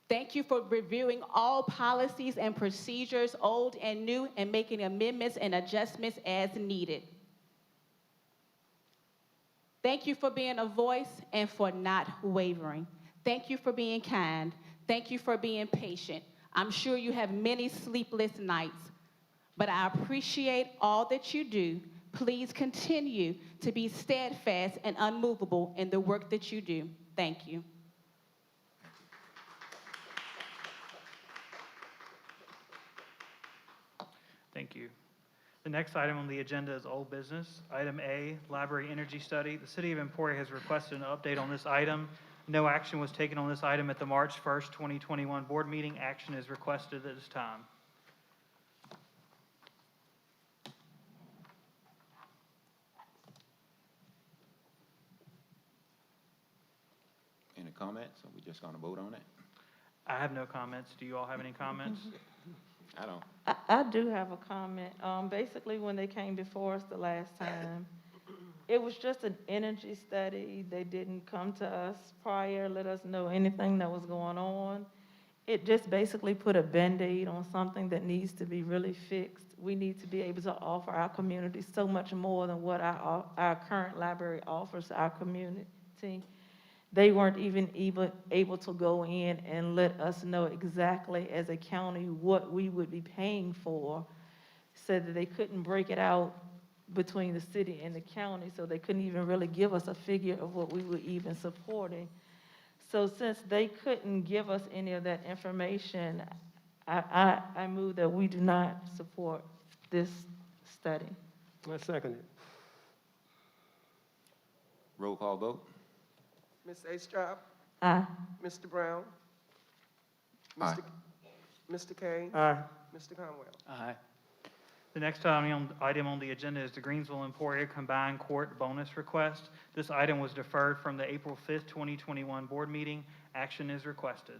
Thank you for reviewing all policies and procedures, old and new, and making amendments and adjustments as needed. Thank you for being a voice and for not wavering. Thank you for being kind. Thank you for being patient. I'm sure you have many sleepless nights, but I appreciate all that you do. Please continue to be steadfast and unmovable in the work that you do. Thank you. Thank you. The next item on the agenda is old business. Item A, library energy study. The City of Emporia has requested an update on this item. No action was taken on this item at the March 1st, 2021 board meeting. Action is requested at this time. Any comments? Are we just gonna vote on it? I have no comments. Do you all have any comments? I don't. I do have a comment. Basically, when they came before us the last time, it was just an energy study. They didn't come to us prior, let us know anything that was going on. It just basically put a Band-Aid on something that needs to be really fixed. We need to be able to offer our community so much more than what our current library offers our community. They weren't even able to go in and let us know exactly as a county what we would be paying for. Said that they couldn't break it out between the city and the county, so they couldn't even really give us a figure of what we were even supporting. So since they couldn't give us any of that information, I move that we do not support this study. I second it. Roll call vote? Ms. Astrop? Aye. Mr. Brown? Aye. Mr. Kane? Aye. Mr. Conwell? Aye. The next item on the agenda is the Greensville Emporia Combined Court Bonus Request. This item was deferred from the April 5th, 2021 board meeting. Action is requested.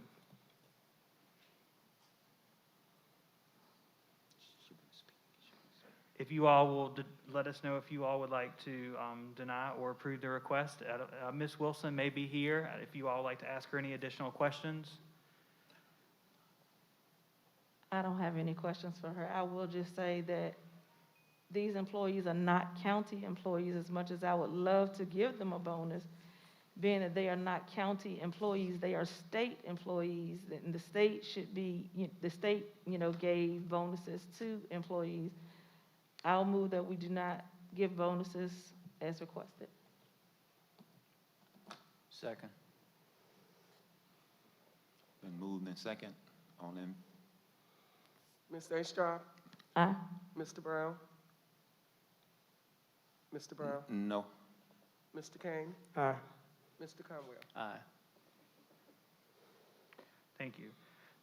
If you all will let us know if you all would like to deny or approve the request. Ms. Wilson may be here if you all would like to ask her any additional questions. I don't have any questions for her. I will just say that these employees are not county employees as much as I would love to give them a bonus. Being that they are not county employees, they are state employees, and the state should be, the state, gave bonuses to employees. I'll move that we do not give bonuses as requested. Second. Been moved in second. On them. Ms. Astrop? Aye. Mr. Brown? Mr. Brown? No. Mr. Kane? Aye. Mr. Conwell? Aye. Thank you.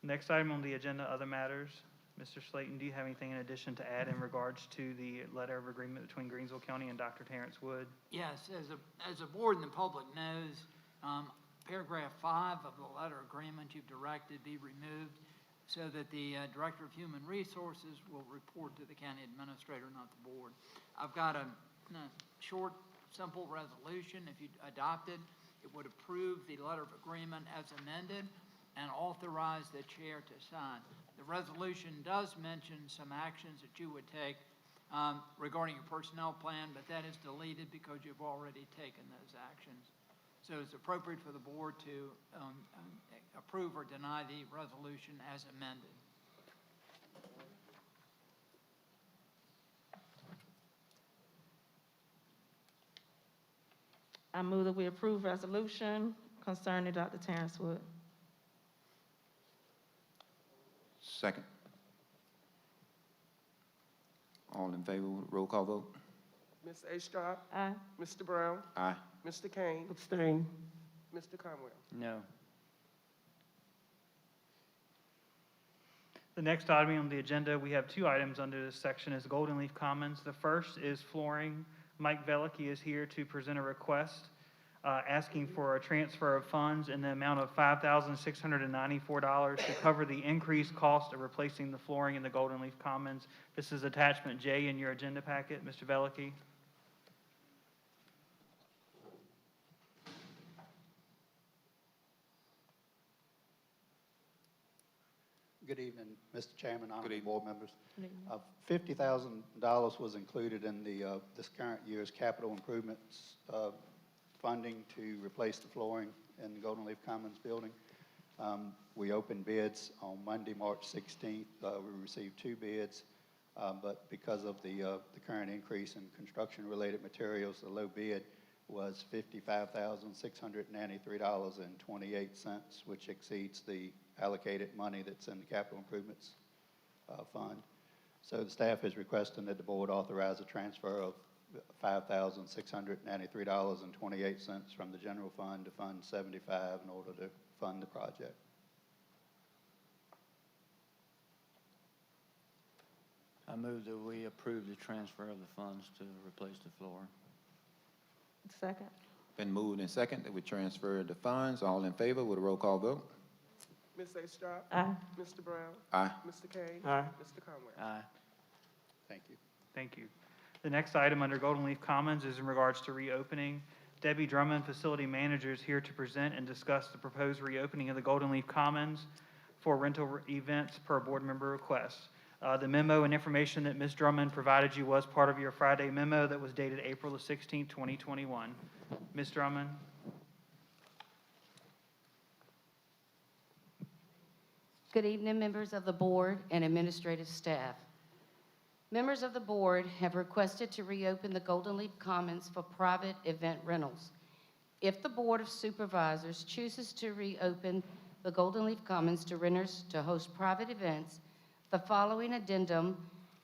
Next item on the agenda, other matters. Mr. Slayton, do you have anything in addition to add in regards to the letter of agreement between Greensville County and Dr. Terrence Wood? Yes, as a board and the public knows, paragraph 5 of the letter agreement you've directed be removed so that the Director of Human Resources will report to the county administrator, not the board. I've got a short, simple resolution. If you adopt it, it would approve the letter of agreement as amended and authorize the chair to sign. The resolution does mention some actions that you would take regarding your personnel plan, but that is deleted because you've already taken those actions. So it's appropriate for the board to approve or deny the resolution as amended. I move that we approve resolution concerning Dr. Terrence Wood. Second. All in favor, roll call vote? Ms. Astrop? Aye. Mr. Brown? Aye. Mr. Kane? Abstain. Mr. Conwell? No. The next item on the agenda, we have two items under this section, is Golden Leaf Commons. The first is flooring. Mike Velicky is here to present a request asking for a transfer of funds in the amount of $5,694 to cover the increased cost of replacing the flooring in the Golden Leaf Commons. This is attachment J in your agenda packet. Mr. Velicky. Good evening, Mr. Chairman, honorable evening. board members. Good evening. $50,000 was included in the, this current year's capital improvements funding to replace the flooring in the Golden Leaf Commons building. We opened bids on Monday, March 16th. We received 2 bids, but because of the current increase in construction-related materials, the low bid was $55,693.28, which exceeds the allocated money that's in the capital improvements fund. So the staff is requesting that the board authorize a transfer of $5,693.28 from the general fund to Fund 75 in order to fund the project. I move that we approve the transfer of the funds to replace the floor. Second. Been moved and second that we transfer the funds. All in favor with a roll call vote? Ms. Astrop? Aye. Mr. Brown? Aye. Mr. Kane? Aye. Mr. Conway? Aye. Thank you. Thank you. The next item under Golden Leaf Commons is in regards to reopening. Debbie Drummond, Facility Manager, is here to present and discuss the proposed reopening of the Golden Leaf Commons for rental events per board member request. The memo and information that Ms. Drummond provided you was part of your Friday memo that was dated April the 16th, 2021. Ms. Drummond? Good evening, members of the board and administrative staff. Members of the board have requested to reopen the Golden Leaf Commons for private event rentals. If the Board of Supervisors chooses to reopen the Golden Leaf Commons to renters to host private events, the following addendum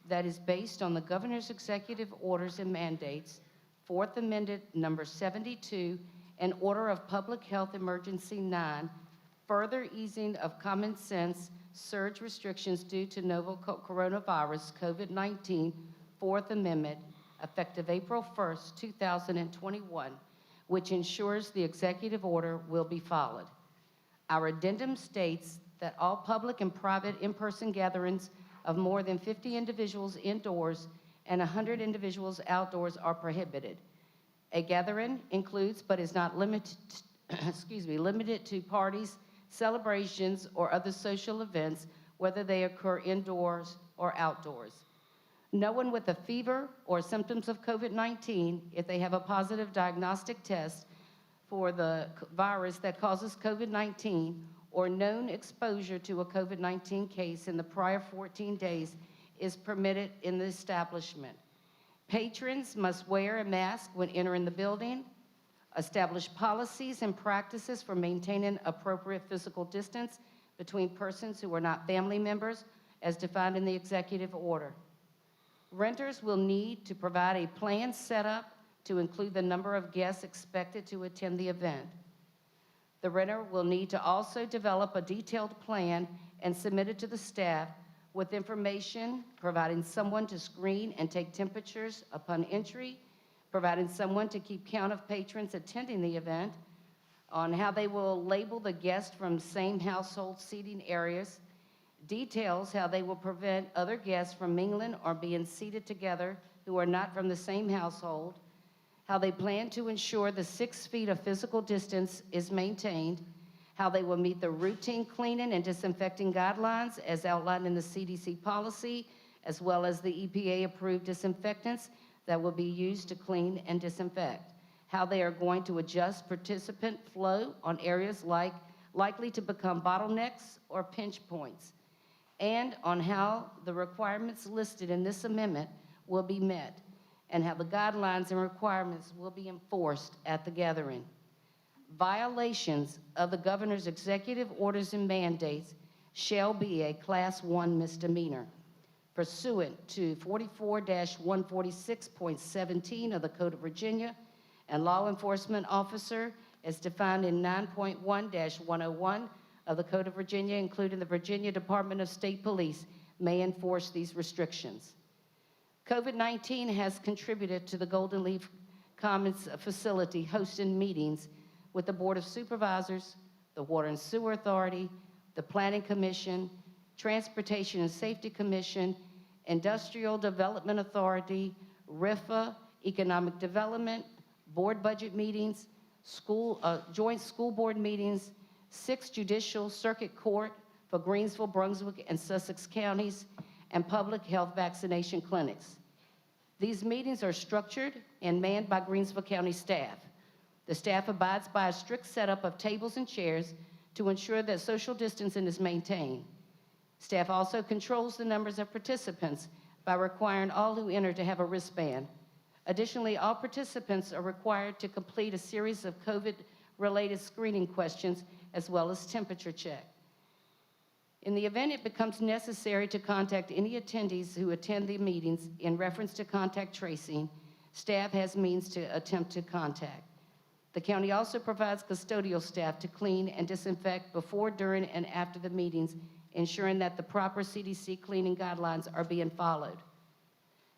that is based on the Governor's executive orders and mandates, 4th Amendment number 72, and Order of Public Health Emergency 9, further easing of common sense surge restrictions due to novel coronavirus COVID-19, 4th Amendment, effective April 1st, 2021, which ensures the executive order will be followed. Our addendum states that all public and private in-person gatherings of more than 50 individuals indoors and 100 individuals outdoors are prohibited. A gathering includes but is not limited, limited to parties, celebrations, or other social events, whether they occur indoors or outdoors. No one with a fever or symptoms of COVID-19, if they have a positive diagnostic test for the virus that causes COVID-19 or known exposure to a COVID-19 case in the prior 14 days, is permitted in the establishment. Patrons must wear a mask when entering the building, establish policies and practices for maintaining appropriate physical distance between persons who are not family members, as defined in the executive order. Renters will need to provide a plan set up to include the number of guests expected to attend the event. The renter will need to also develop a detailed plan and submit it to the staff with information providing someone to screen and take temperatures upon entry, providing someone to keep count of patrons attending the event, on how they will label the guests from same household seating areas, details how they will prevent other guests from mingling or being seated together who are not from the same household, how they plan to ensure the 6 feet of physical distance is maintained, how they will meet the routine cleaning and disinfecting guidelines as outlined in the CDC policy, as well as the EPA-approved disinfectants that will be used to clean and disinfect, how they are going to adjust participant flow on areas likely to become bottlenecks or pinch points, and on how the requirements listed in this amendment will be met, and how the guidelines and requirements will be enforced at the gathering. Violations of the governor's executive orders and mandates shall be a Class 1 misdemeanor, pursuant to 44-146.17 of the Code of Virginia, and law enforcement officer as defined in 9.1-101 of the Code of Virginia, including the Virginia Department of State Police, may enforce these restrictions. COVID-19 has contributed to the Golden Leaf Commons facility hosting meetings with the Board of Supervisors, the Water and Sewer Authority, the Planning Commission, Transportation and Safety Commission, Industrial Development Authority, RIFA, Economic Development, board budget meetings, joint school board meetings, 6 judicial circuit court for Greensville, Brunswick, and Sussex counties, and public health vaccination clinics. These meetings are structured and manned by Greensville County staff. The staff abides by a strict setup of tables and chairs to ensure that social distancing is maintained. Staff also controls the numbers of participants by requiring all who enter to have a wristband. Additionally, all participants are required to complete a series of COVID-related screening questions as well as temperature check. In the event it becomes necessary to contact any attendees who attend the meetings in reference to contact tracing, staff has means to attempt to contact. The county also provides custodial staff to clean and disinfect before, during, and after the meetings, ensuring that the proper CDC cleaning guidelines are being followed.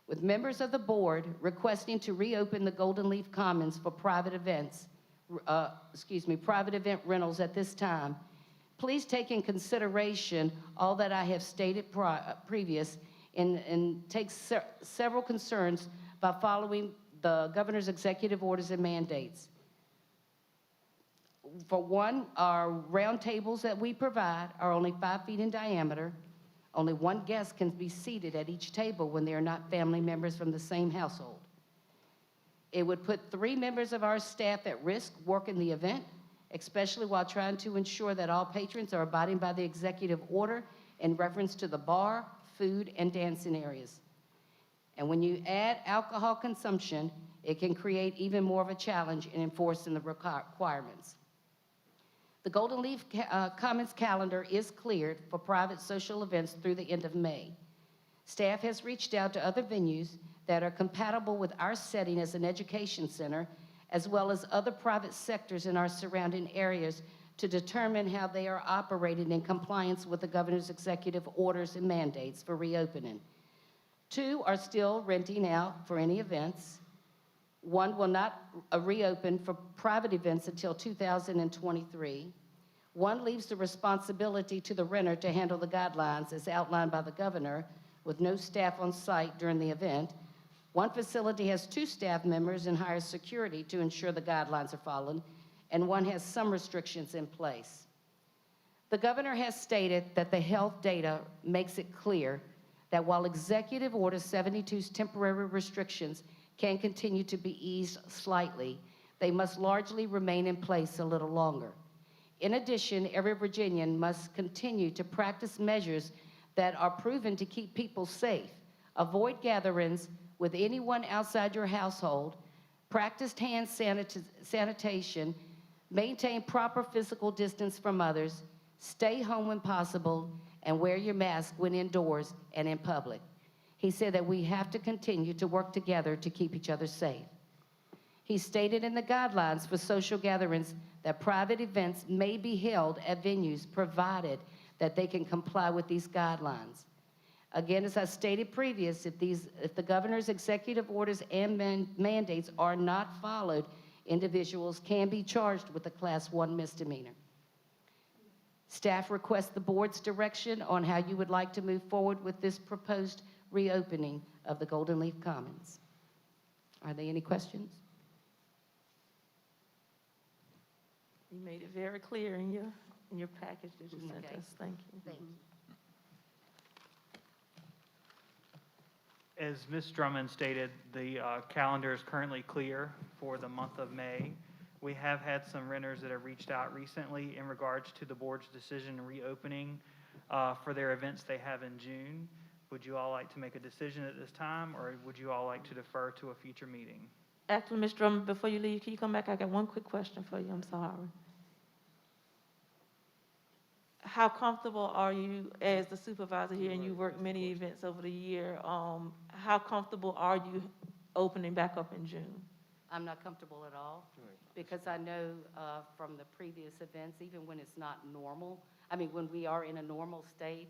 With members of the board requesting to reopen the Golden Leaf Commons for private event rentals at this time, please take in consideration all that I have stated previous and take several concerns by following the governor's executive orders and mandates. For one, our round tables that we provide are only 5 feet in diameter. Only one guest can be seated at each table when they are not family members from the same household. It would put 3 members of our staff at risk working the event, especially while trying to ensure that all patrons are abiding by the executive order in reference to the bar, food, and dancing areas. And when you add alcohol consumption, it can create even more of a challenge in enforcing the requirements. The Golden Leaf Commons calendar is cleared for private social events through the end of May. Staff has reached out to other venues that are compatible with our setting as an education center, as well as other private sectors in our surrounding areas to determine how they are operating in compliance with the governor's executive orders and mandates for reopening. 2 are still renting out for any events. 1 will not reopen for private events until 2023. 1 leaves the responsibility to the renter to handle the guidelines as outlined by the governor, with no staff on site during the event. 1 facility has 2 staff members and hires security to ensure the guidelines are followed, and 1 has some restrictions in place. The governor has stated that the health data makes it clear that while Executive Order 72's temporary restrictions can continue to be eased slightly, they must largely remain in place a little longer. In addition, every Virginian must continue to practice measures that are proven to keep people safe. Avoid gatherings with anyone outside your household, practice hand sanitation, maintain proper physical distance from others, stay home when possible, and wear your mask when indoors and in public. He said that we have to continue to work together to keep each other safe. He stated in the guidelines for social gatherings that private events may be held at venues provided that they can comply with these guidelines. Again, as I stated previous, if the governor's executive orders and mandates are not followed, individuals can be charged with a Class 1 misdemeanor. Staff requests the board's direction on how you would like to move forward with this proposed reopening of the Golden Leaf Commons. Are there any questions? You made it very clear in your package that you sent Okay. us. Thank you. Thank you. As Ms. Drummond stated, the calendar is currently clear for the month of May. We have had some renters that have reached out recently in regards to the board's decision reopening for their events they have in June. Would you all like to make a decision at this time, or would you all like to defer to a future meeting? Actually, Ms. Drummond, before you leave, can you come back? I got one quick question for you. I'm sorry. How comfortable are you as the supervisor here, and you work many events over the year, how comfortable are you opening back up in June? I'm not comfortable at all, Right. because I know from the previous events, even when it's not normal, I mean, when we are in a normal state,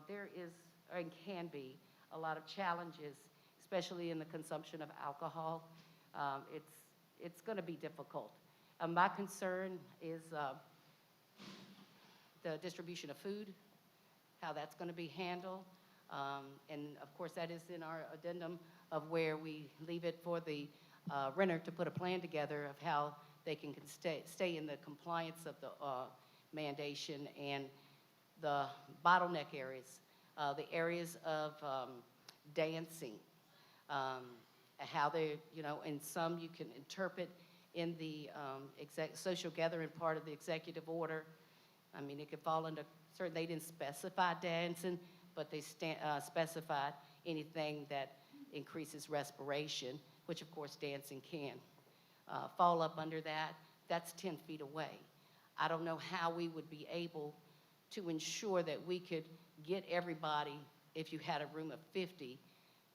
there is, and can be, a lot of challenges, especially in the consumption of alcohol. It's going to be difficult. My concern is the distribution of food, how that's going to be handled. And of course, that is in our addendum of where we leave it for the renter to put a plan together of how they can stay in the compliance of the mandation and the bottleneck areas, the areas of dancing, how they, you know, and some you can interpret in the social gathering part of the executive order. I mean, it could fall under certain, they didn't specify dancing, but they specified anything that increases respiration, which of course dancing can fall up under that. That's 10 feet away. I don't know how we would be able to ensure that we could get everybody, if you had a room of 50,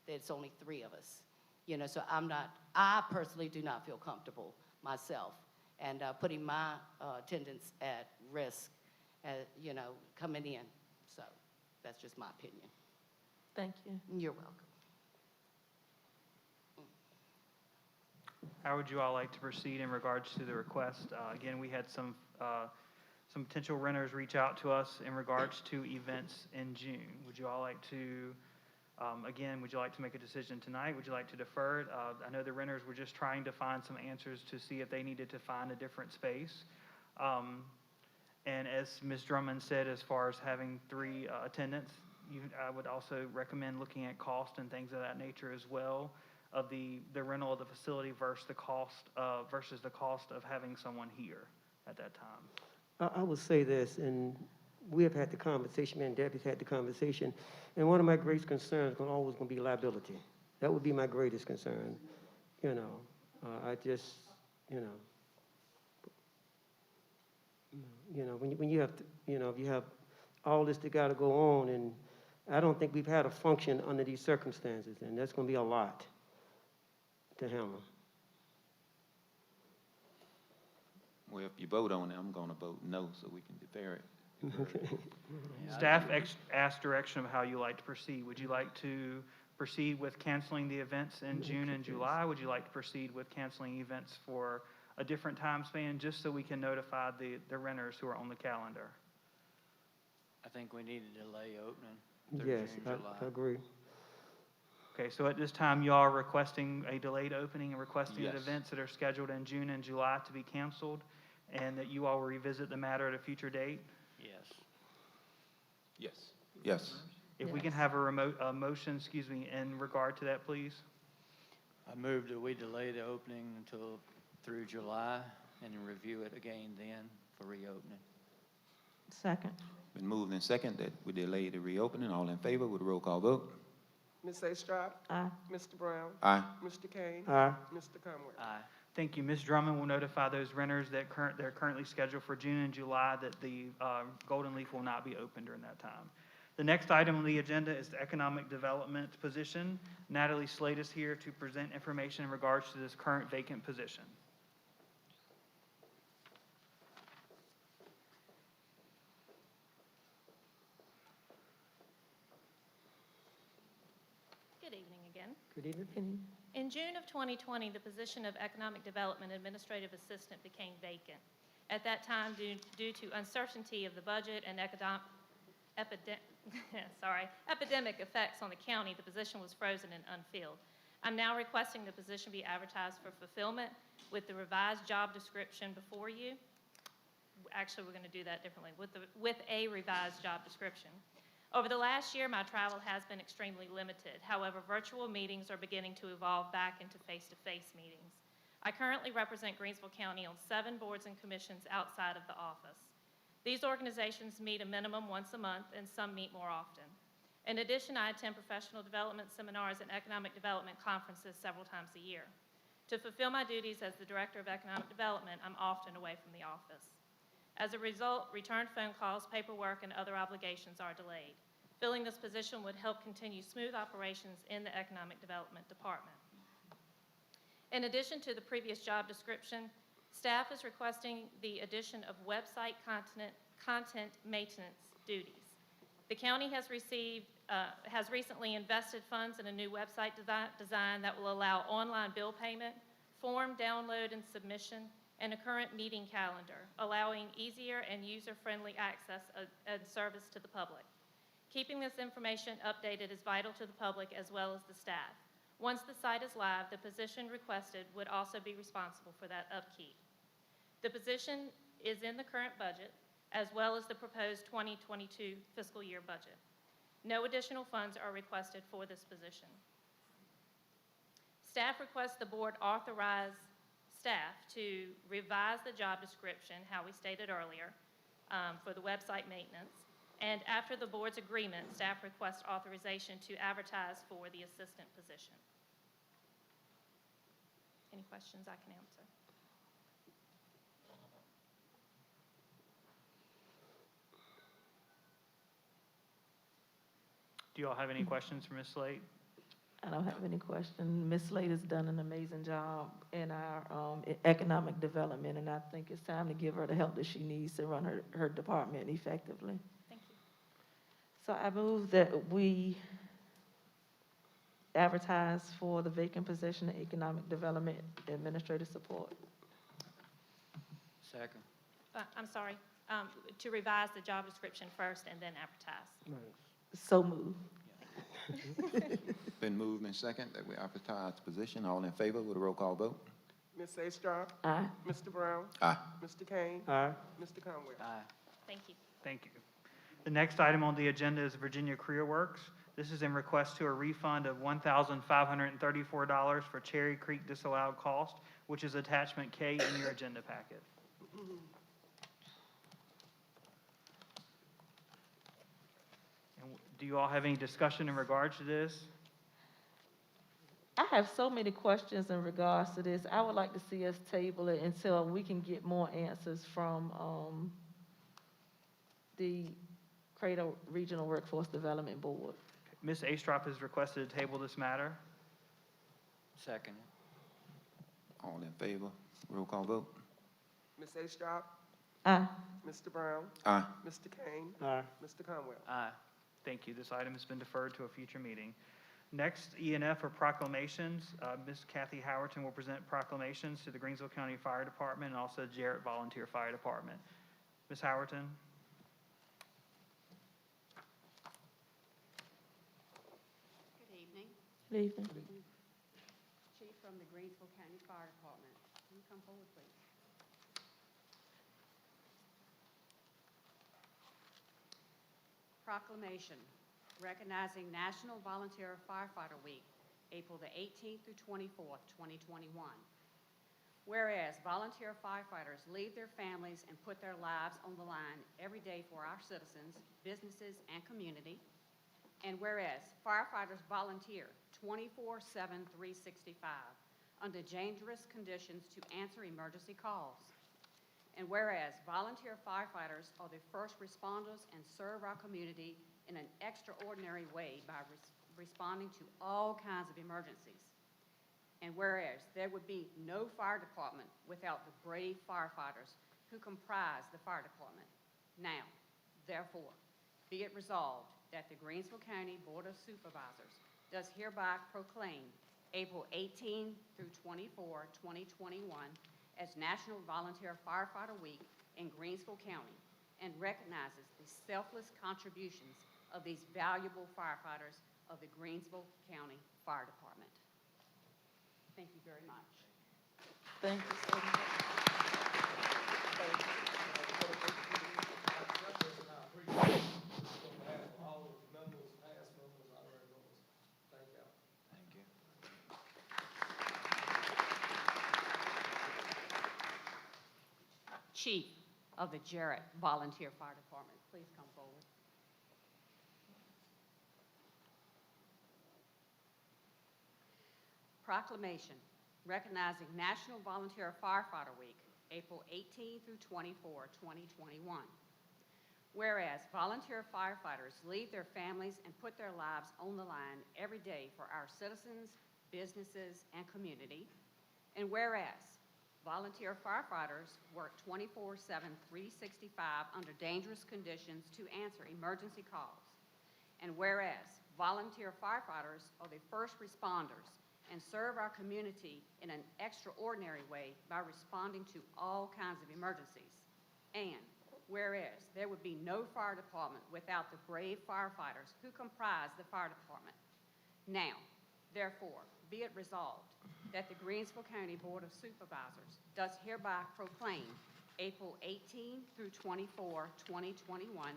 there's only 3 of us. You know, so I personally do not feel comfortable myself and putting my attendance at risk, you know, coming in. So that's just my opinion. Thank you. You're welcome. How would you all like to proceed in regards to the request? Again, we had some potential renters reach out to us in regards to events in June. Would you all like to, again, would you like to make a decision tonight? Would you like to defer it? I know the renters were just trying to find some answers to see if they needed to find a different space. And as Ms. Drummond said, as far as having 3 attendants, I would also recommend looking at cost and things of that nature as well, of the rental of the facility versus the cost of having someone here at that time. I would say this, and we have had the conversation, me and Debbie's had the conversation, and one of my greatest concerns is always going to be liability. That would be my greatest concern. You know, I just, you know, when you have to, you know, if you have all this that got to go on, and I don't think we've had a function under these circumstances, and that's going to be a lot to handle. Well, if you vote on it, I'm going to vote no, so we can defer it. Okay. Staff asked direction of how you like to proceed. Would you like to proceed with canceling the events in June and July? Would you like to proceed with canceling events for a different time span, just so we can notify the renters who are on the calendar? I think we need to delay opening through Yes, June, July. I agree. Okay, so at this time, you are requesting a delayed opening and requesting that Yes. events that are scheduled in June and July to be canceled, and that you all will revisit the matter at a future date? Yes. Yes. Yes. If we can have a motion, in regard to that, please? I move that we delay the opening through July and review it again then for reopening. Second. Been moved and second that we delay the reopening. All in favor with a roll call vote? Ms. Astrop? Aye. Mr. Brown? Aye. Mr. Kane? Aye. Mr. Conway? Aye. Thank you. Ms. Drummond will notify those renters that they're currently scheduled for June and July that the Golden Leaf will not be open during that time. The next item on the agenda is the economic development position. Natalie Slade is here to present information in regards to this current vacant position. Good evening again. Good evening. In June of 2020, the position of Economic Development Administrative Assistant became vacant. At that time, due to uncertainty of the budget and epidemic effects on the county, the position was frozen and unfilled. I'm now requesting the position be advertised for fulfillment with the revised job description before you. Actually, we're going to do that differently, with a revised job description. Over the last year, my travel has been extremely limited. However, virtual meetings are beginning to evolve back into face-to-face meetings. I currently represent Greensville County on 7 boards and commissions outside of the office. These organizations meet a minimum once a month, and some meet more often. In addition, I attend professional development seminars and economic development conferences several times a year. To fulfill my duties as the Director of Economic Development, I'm often away from the office. As a result, returned phone calls, paperwork, and other obligations are delayed. Filling this position would help continue smooth operations in the Economic Development Department. In addition to the previous job description, staff is requesting the addition of website content maintenance duties. The county has recently invested funds in a new website design that will allow online bill payment, form download and submission, and a current meeting calendar, allowing easier and user-friendly access and service to the public. Keeping this information updated is vital to the public as well as the staff. Once the site is live, the position requested would also be responsible for that upkeep. The position is in the current budget, as well as the proposed 2022 fiscal year budget. No additional funds are requested for this position. Staff requests the board authorize staff to revise the job description, how we stated earlier, for the website maintenance. And after the board's agreement, staff requests authorization to advertise for the assistant position. Any questions I can answer? Do you all have any questions for Ms. Slate? I don't have any question. Ms. Slade has done an amazing job in our economic development, and I think it's time to give her the help that she needs to run her department effectively. Thank you. So I move that we advertise for the vacant position of economic development administrative support. Second. I'm sorry, to revise the job description first and then advertise. So move. Been moved and second that we advertise the position. All in favor with a roll call vote? Ms. Astrop? Aye. Mr. Brown? Aye. Mr. Kane? Aye. Mr. Conway? Aye. Thank you. Thank you. The next item on the agenda is Virginia Career Works. This is in request to a refund of $1,534 for Cherry Creek disallowed cost, which is attachment K in your agenda packet. And do you all have any discussion in regards to this? I have so many questions in regards to this. I would like to see us table it until we can get more answers from the Cradle Regional Workforce Development Board. Ms. Astrop has requested to table this matter. Second. All in favor, roll call vote? Ms. Astrop? Aye. Mr. Brown? Aye. Mr. Kane? Aye. Mr. Conway? Aye. Thank you. This item has been deferred to a future meeting. Next, E&F are proclamations. Ms. Kathy Howerton will present proclamations to the Greensville County Fire Department and also Jarrett Volunteer Fire Department. Ms. Howerton? Good evening. Good evening. Chief from the Greensville County Fire Department. Can you come forward, please? Proclamation recognizing National Volunteer Firefighter Week, April the 18th through 24th, 2021. Whereas volunteer firefighters leave their families and put their lives on the line every day for our citizens, businesses, and community. And whereas firefighters volunteer 24/7, 365 under dangerous conditions to answer emergency calls. And whereas volunteer firefighters are the first responders and serve our community in an extraordinary way by responding to all kinds of emergencies. And whereas there would be no fire department without the brave firefighters who comprise the fire department. Now, therefore, be it resolved that the Greensville County Board of Supervisors does hereby proclaim April 18 through 24, 2021 as National Volunteer Firefighter Week in Greensville County and recognizes the selfless contributions of these valuable firefighters of the Greensville County Fire Department. Thank you very much. Thank you so much. Thank you. Chief of the Jarrett Volunteer Fire Department, please come forward. Proclamation recognizing National Volunteer Firefighter Week, April 18 through 24, 2021. Whereas volunteer firefighters leave their families and put their lives on the line every day for our citizens, businesses, and community. And whereas volunteer firefighters work 24/7, 365 under dangerous conditions to answer emergency calls. And whereas volunteer firefighters are the first responders and serve our community in an extraordinary way by responding to all kinds of emergencies. And whereas there would be no fire department without the brave firefighters who comprise the fire department. Now, therefore, be it resolved that the Greensville County Board of Supervisors does hereby proclaim April 18 through 24, 2021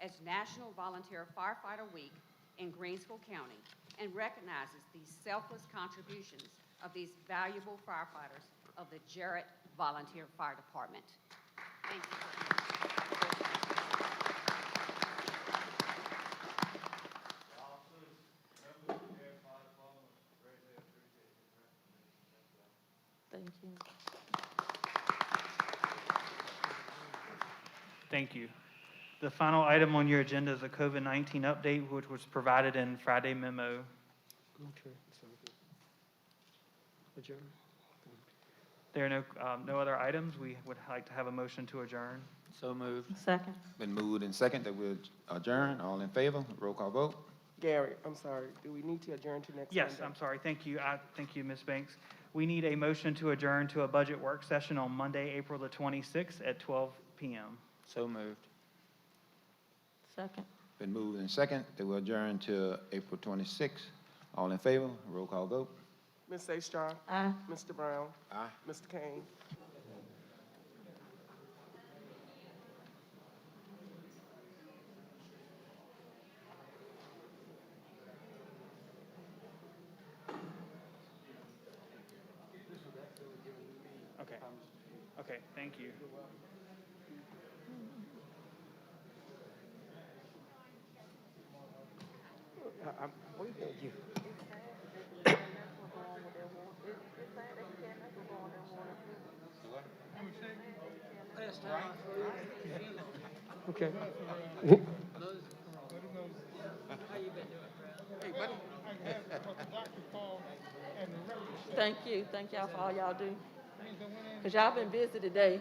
as National Volunteer Firefighter Week in Greensville County and recognizes the selfless contributions of these valuable firefighters of the Jarrett Volunteer Fire Department. Thank you. Thank you. Thank you. The final item on your agenda is a COVID-19 update, which was provided in Friday memo. Okay, so adjourn. There are no other items. We would like to have a motion to adjourn. So moved. Second. Been moved and second that we'll adjourn. All in favor? Roll call vote. Gary, I'm sorry, do we need to adjourn to next Monday? Yes, I'm sorry. Thank you. Thank you, Ms. Banks. We need a motion to adjourn to a budget work session on Monday, April the 26th at 12 p.m. So moved. Second. Been moved and second that we'll adjourn to April 26th. All in favor? Roll call vote. Ms. A. Straw? Aye. Mr. Brown? Aye. Mr. Kane? Okay. Okay, thank you. I'm waiting on you. Okay. Thank you. Thank y'all for all y'all do. Because y'all been busy today.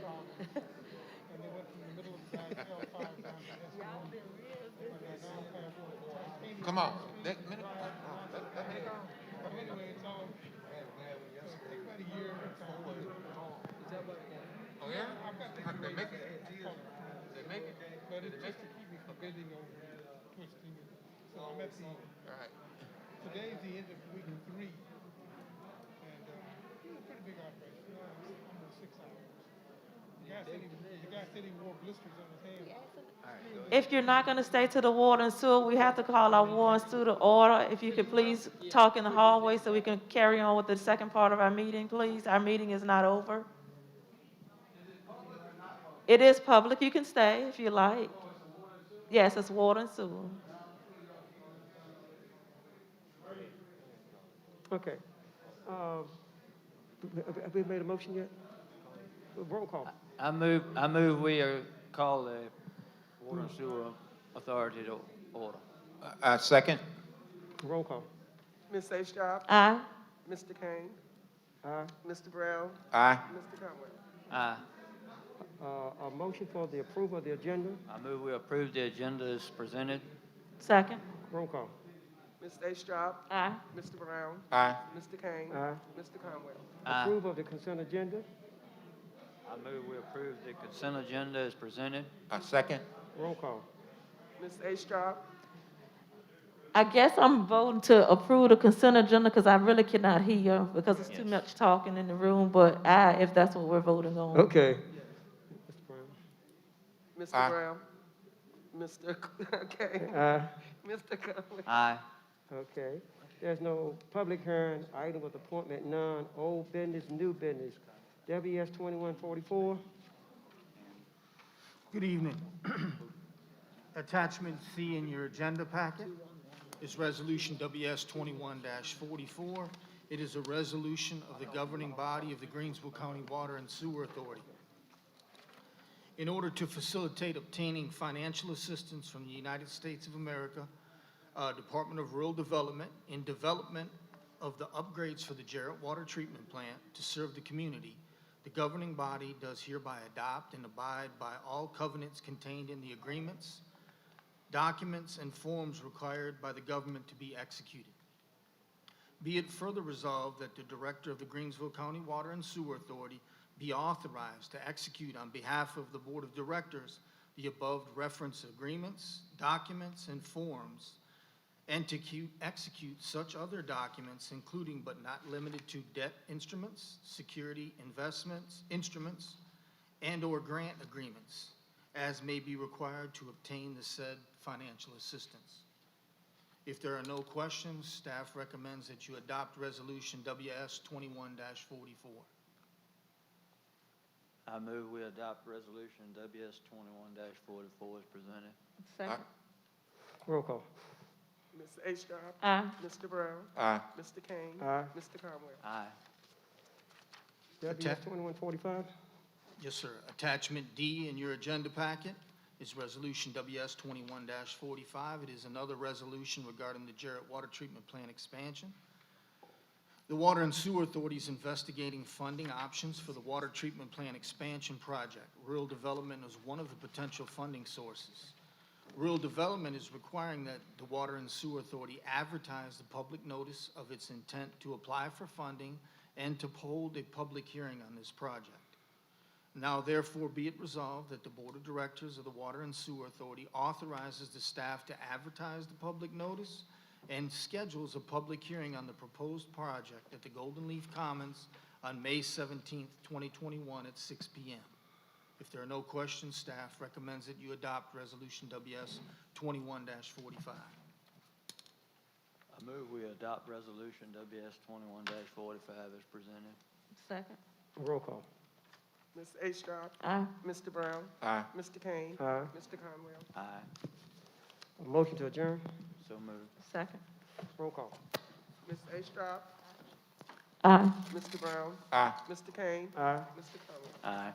Come on. Anyway, it's all, take about a year. Oh, yeah? I've got to They make it? They make it? But it's just to keep me from bending over, twisting it. So I'm at the, today's the end of week 3. And, it was a pretty big operation. Almost 6 hours. The guy said he wore blisters on his hands. If you're not going to stay to the water and sewer, we have to call our water and sewer to order. If you could please talk in the hallway so we can carry on with the second part of our meeting, please. Our meeting is not over. It is public. You can stay if you like. Yes, it's water and sewer. Okay. Have we made a motion yet? Roll call. I move we call the Water and Sewer Authority to order. Second. Roll call. Ms. A. Straw? Aye. Mr. Kane? Aye. Mr. Brown? Aye. Mr. Conway? Aye. A motion for the approval of the agenda. I move we approve the agenda as presented. Second. Roll call. Ms. A. Straw? Aye. Mr. Brown? Aye. Mr. Kane? Aye. Mr. Conway? Aye. Approval of the consent agenda. I move we approve the consent agenda as presented. Second. Roll call. Ms. A. Straw? I guess I'm voting to approve the consent agenda because I really cannot hear because it's too Yes. much talking in the room, but aye, if that's what we're voting on. Okay. Mr. Brown. Mr. Aye. Brown? Mr. Kane? Aye. Mr. Conway? Aye. Okay. There's no public hearing, item with appointment, none, old business, new business. WS 2144. Good evening. Attachment C in your agenda packet is Resolution WS 21-44. It is a resolution of the governing body of the Greensville County Water and Sewer Authority. In order to facilitate obtaining financial assistance from the United States of America, Department of Rural Development in development of the upgrades for the Jarrett Water Treatment Plant to serve the community, the governing body does hereby adopt and abide by all covenants contained in the agreements, documents, and forms required by the government to be executed. Be it further resolved that the Director of the Greensville County Water and Sewer Authority be authorized to execute on behalf of the Board of Directors the above reference agreements, documents, and forms, and to execute such other documents, including but not limited to debt instruments, security investments, instruments, and/or grant agreements, as may be required to obtain the said financial assistance. If there are no questions, staff recommends that you adopt Resolution WS 21-44. I move we adopt Resolution WS 21-44 as presented. Second. Roll call. Ms. Astrop? Aye. Mr. Brown? Aye. Mr. Kane? Aye. Mr. Conwell? Aye. WS 2145. Yes, sir. Attachment D in your agenda packet is Resolution WS 21-45. It is another resolution regarding the Jarrett Water Treatment Plant expansion. The Water and Sewer Authority is investigating funding options for the water treatment plant expansion project. Rural development is one of the potential funding sources. Rural development is requiring that the Water and Sewer Authority advertise the public notice of its intent to apply for funding and to hold a public hearing on this project. Now therefore be it resolved that the Board of Directors of the Water and Sewer Authority authorizes the staff to advertise the public notice and schedules a public hearing on the proposed project at the Golden Leaf Commons on May 17th, 2021 at 6 p.m. If there are no questions, staff recommends that you adopt Resolution WS 21-45. I move we adopt Resolution WS 21-45 as presented. Second. Roll call. Ms. Astrop? Aye. Mr. Brown? Aye. Mr. Kane? Aye. Mr. Conwell? Aye. A motion to adjourn. So moved. Second. Roll call. Ms. Astrop? Aye. Mr. Brown? Aye. Mr. Kane? Aye. Mr. Conwell? Aye.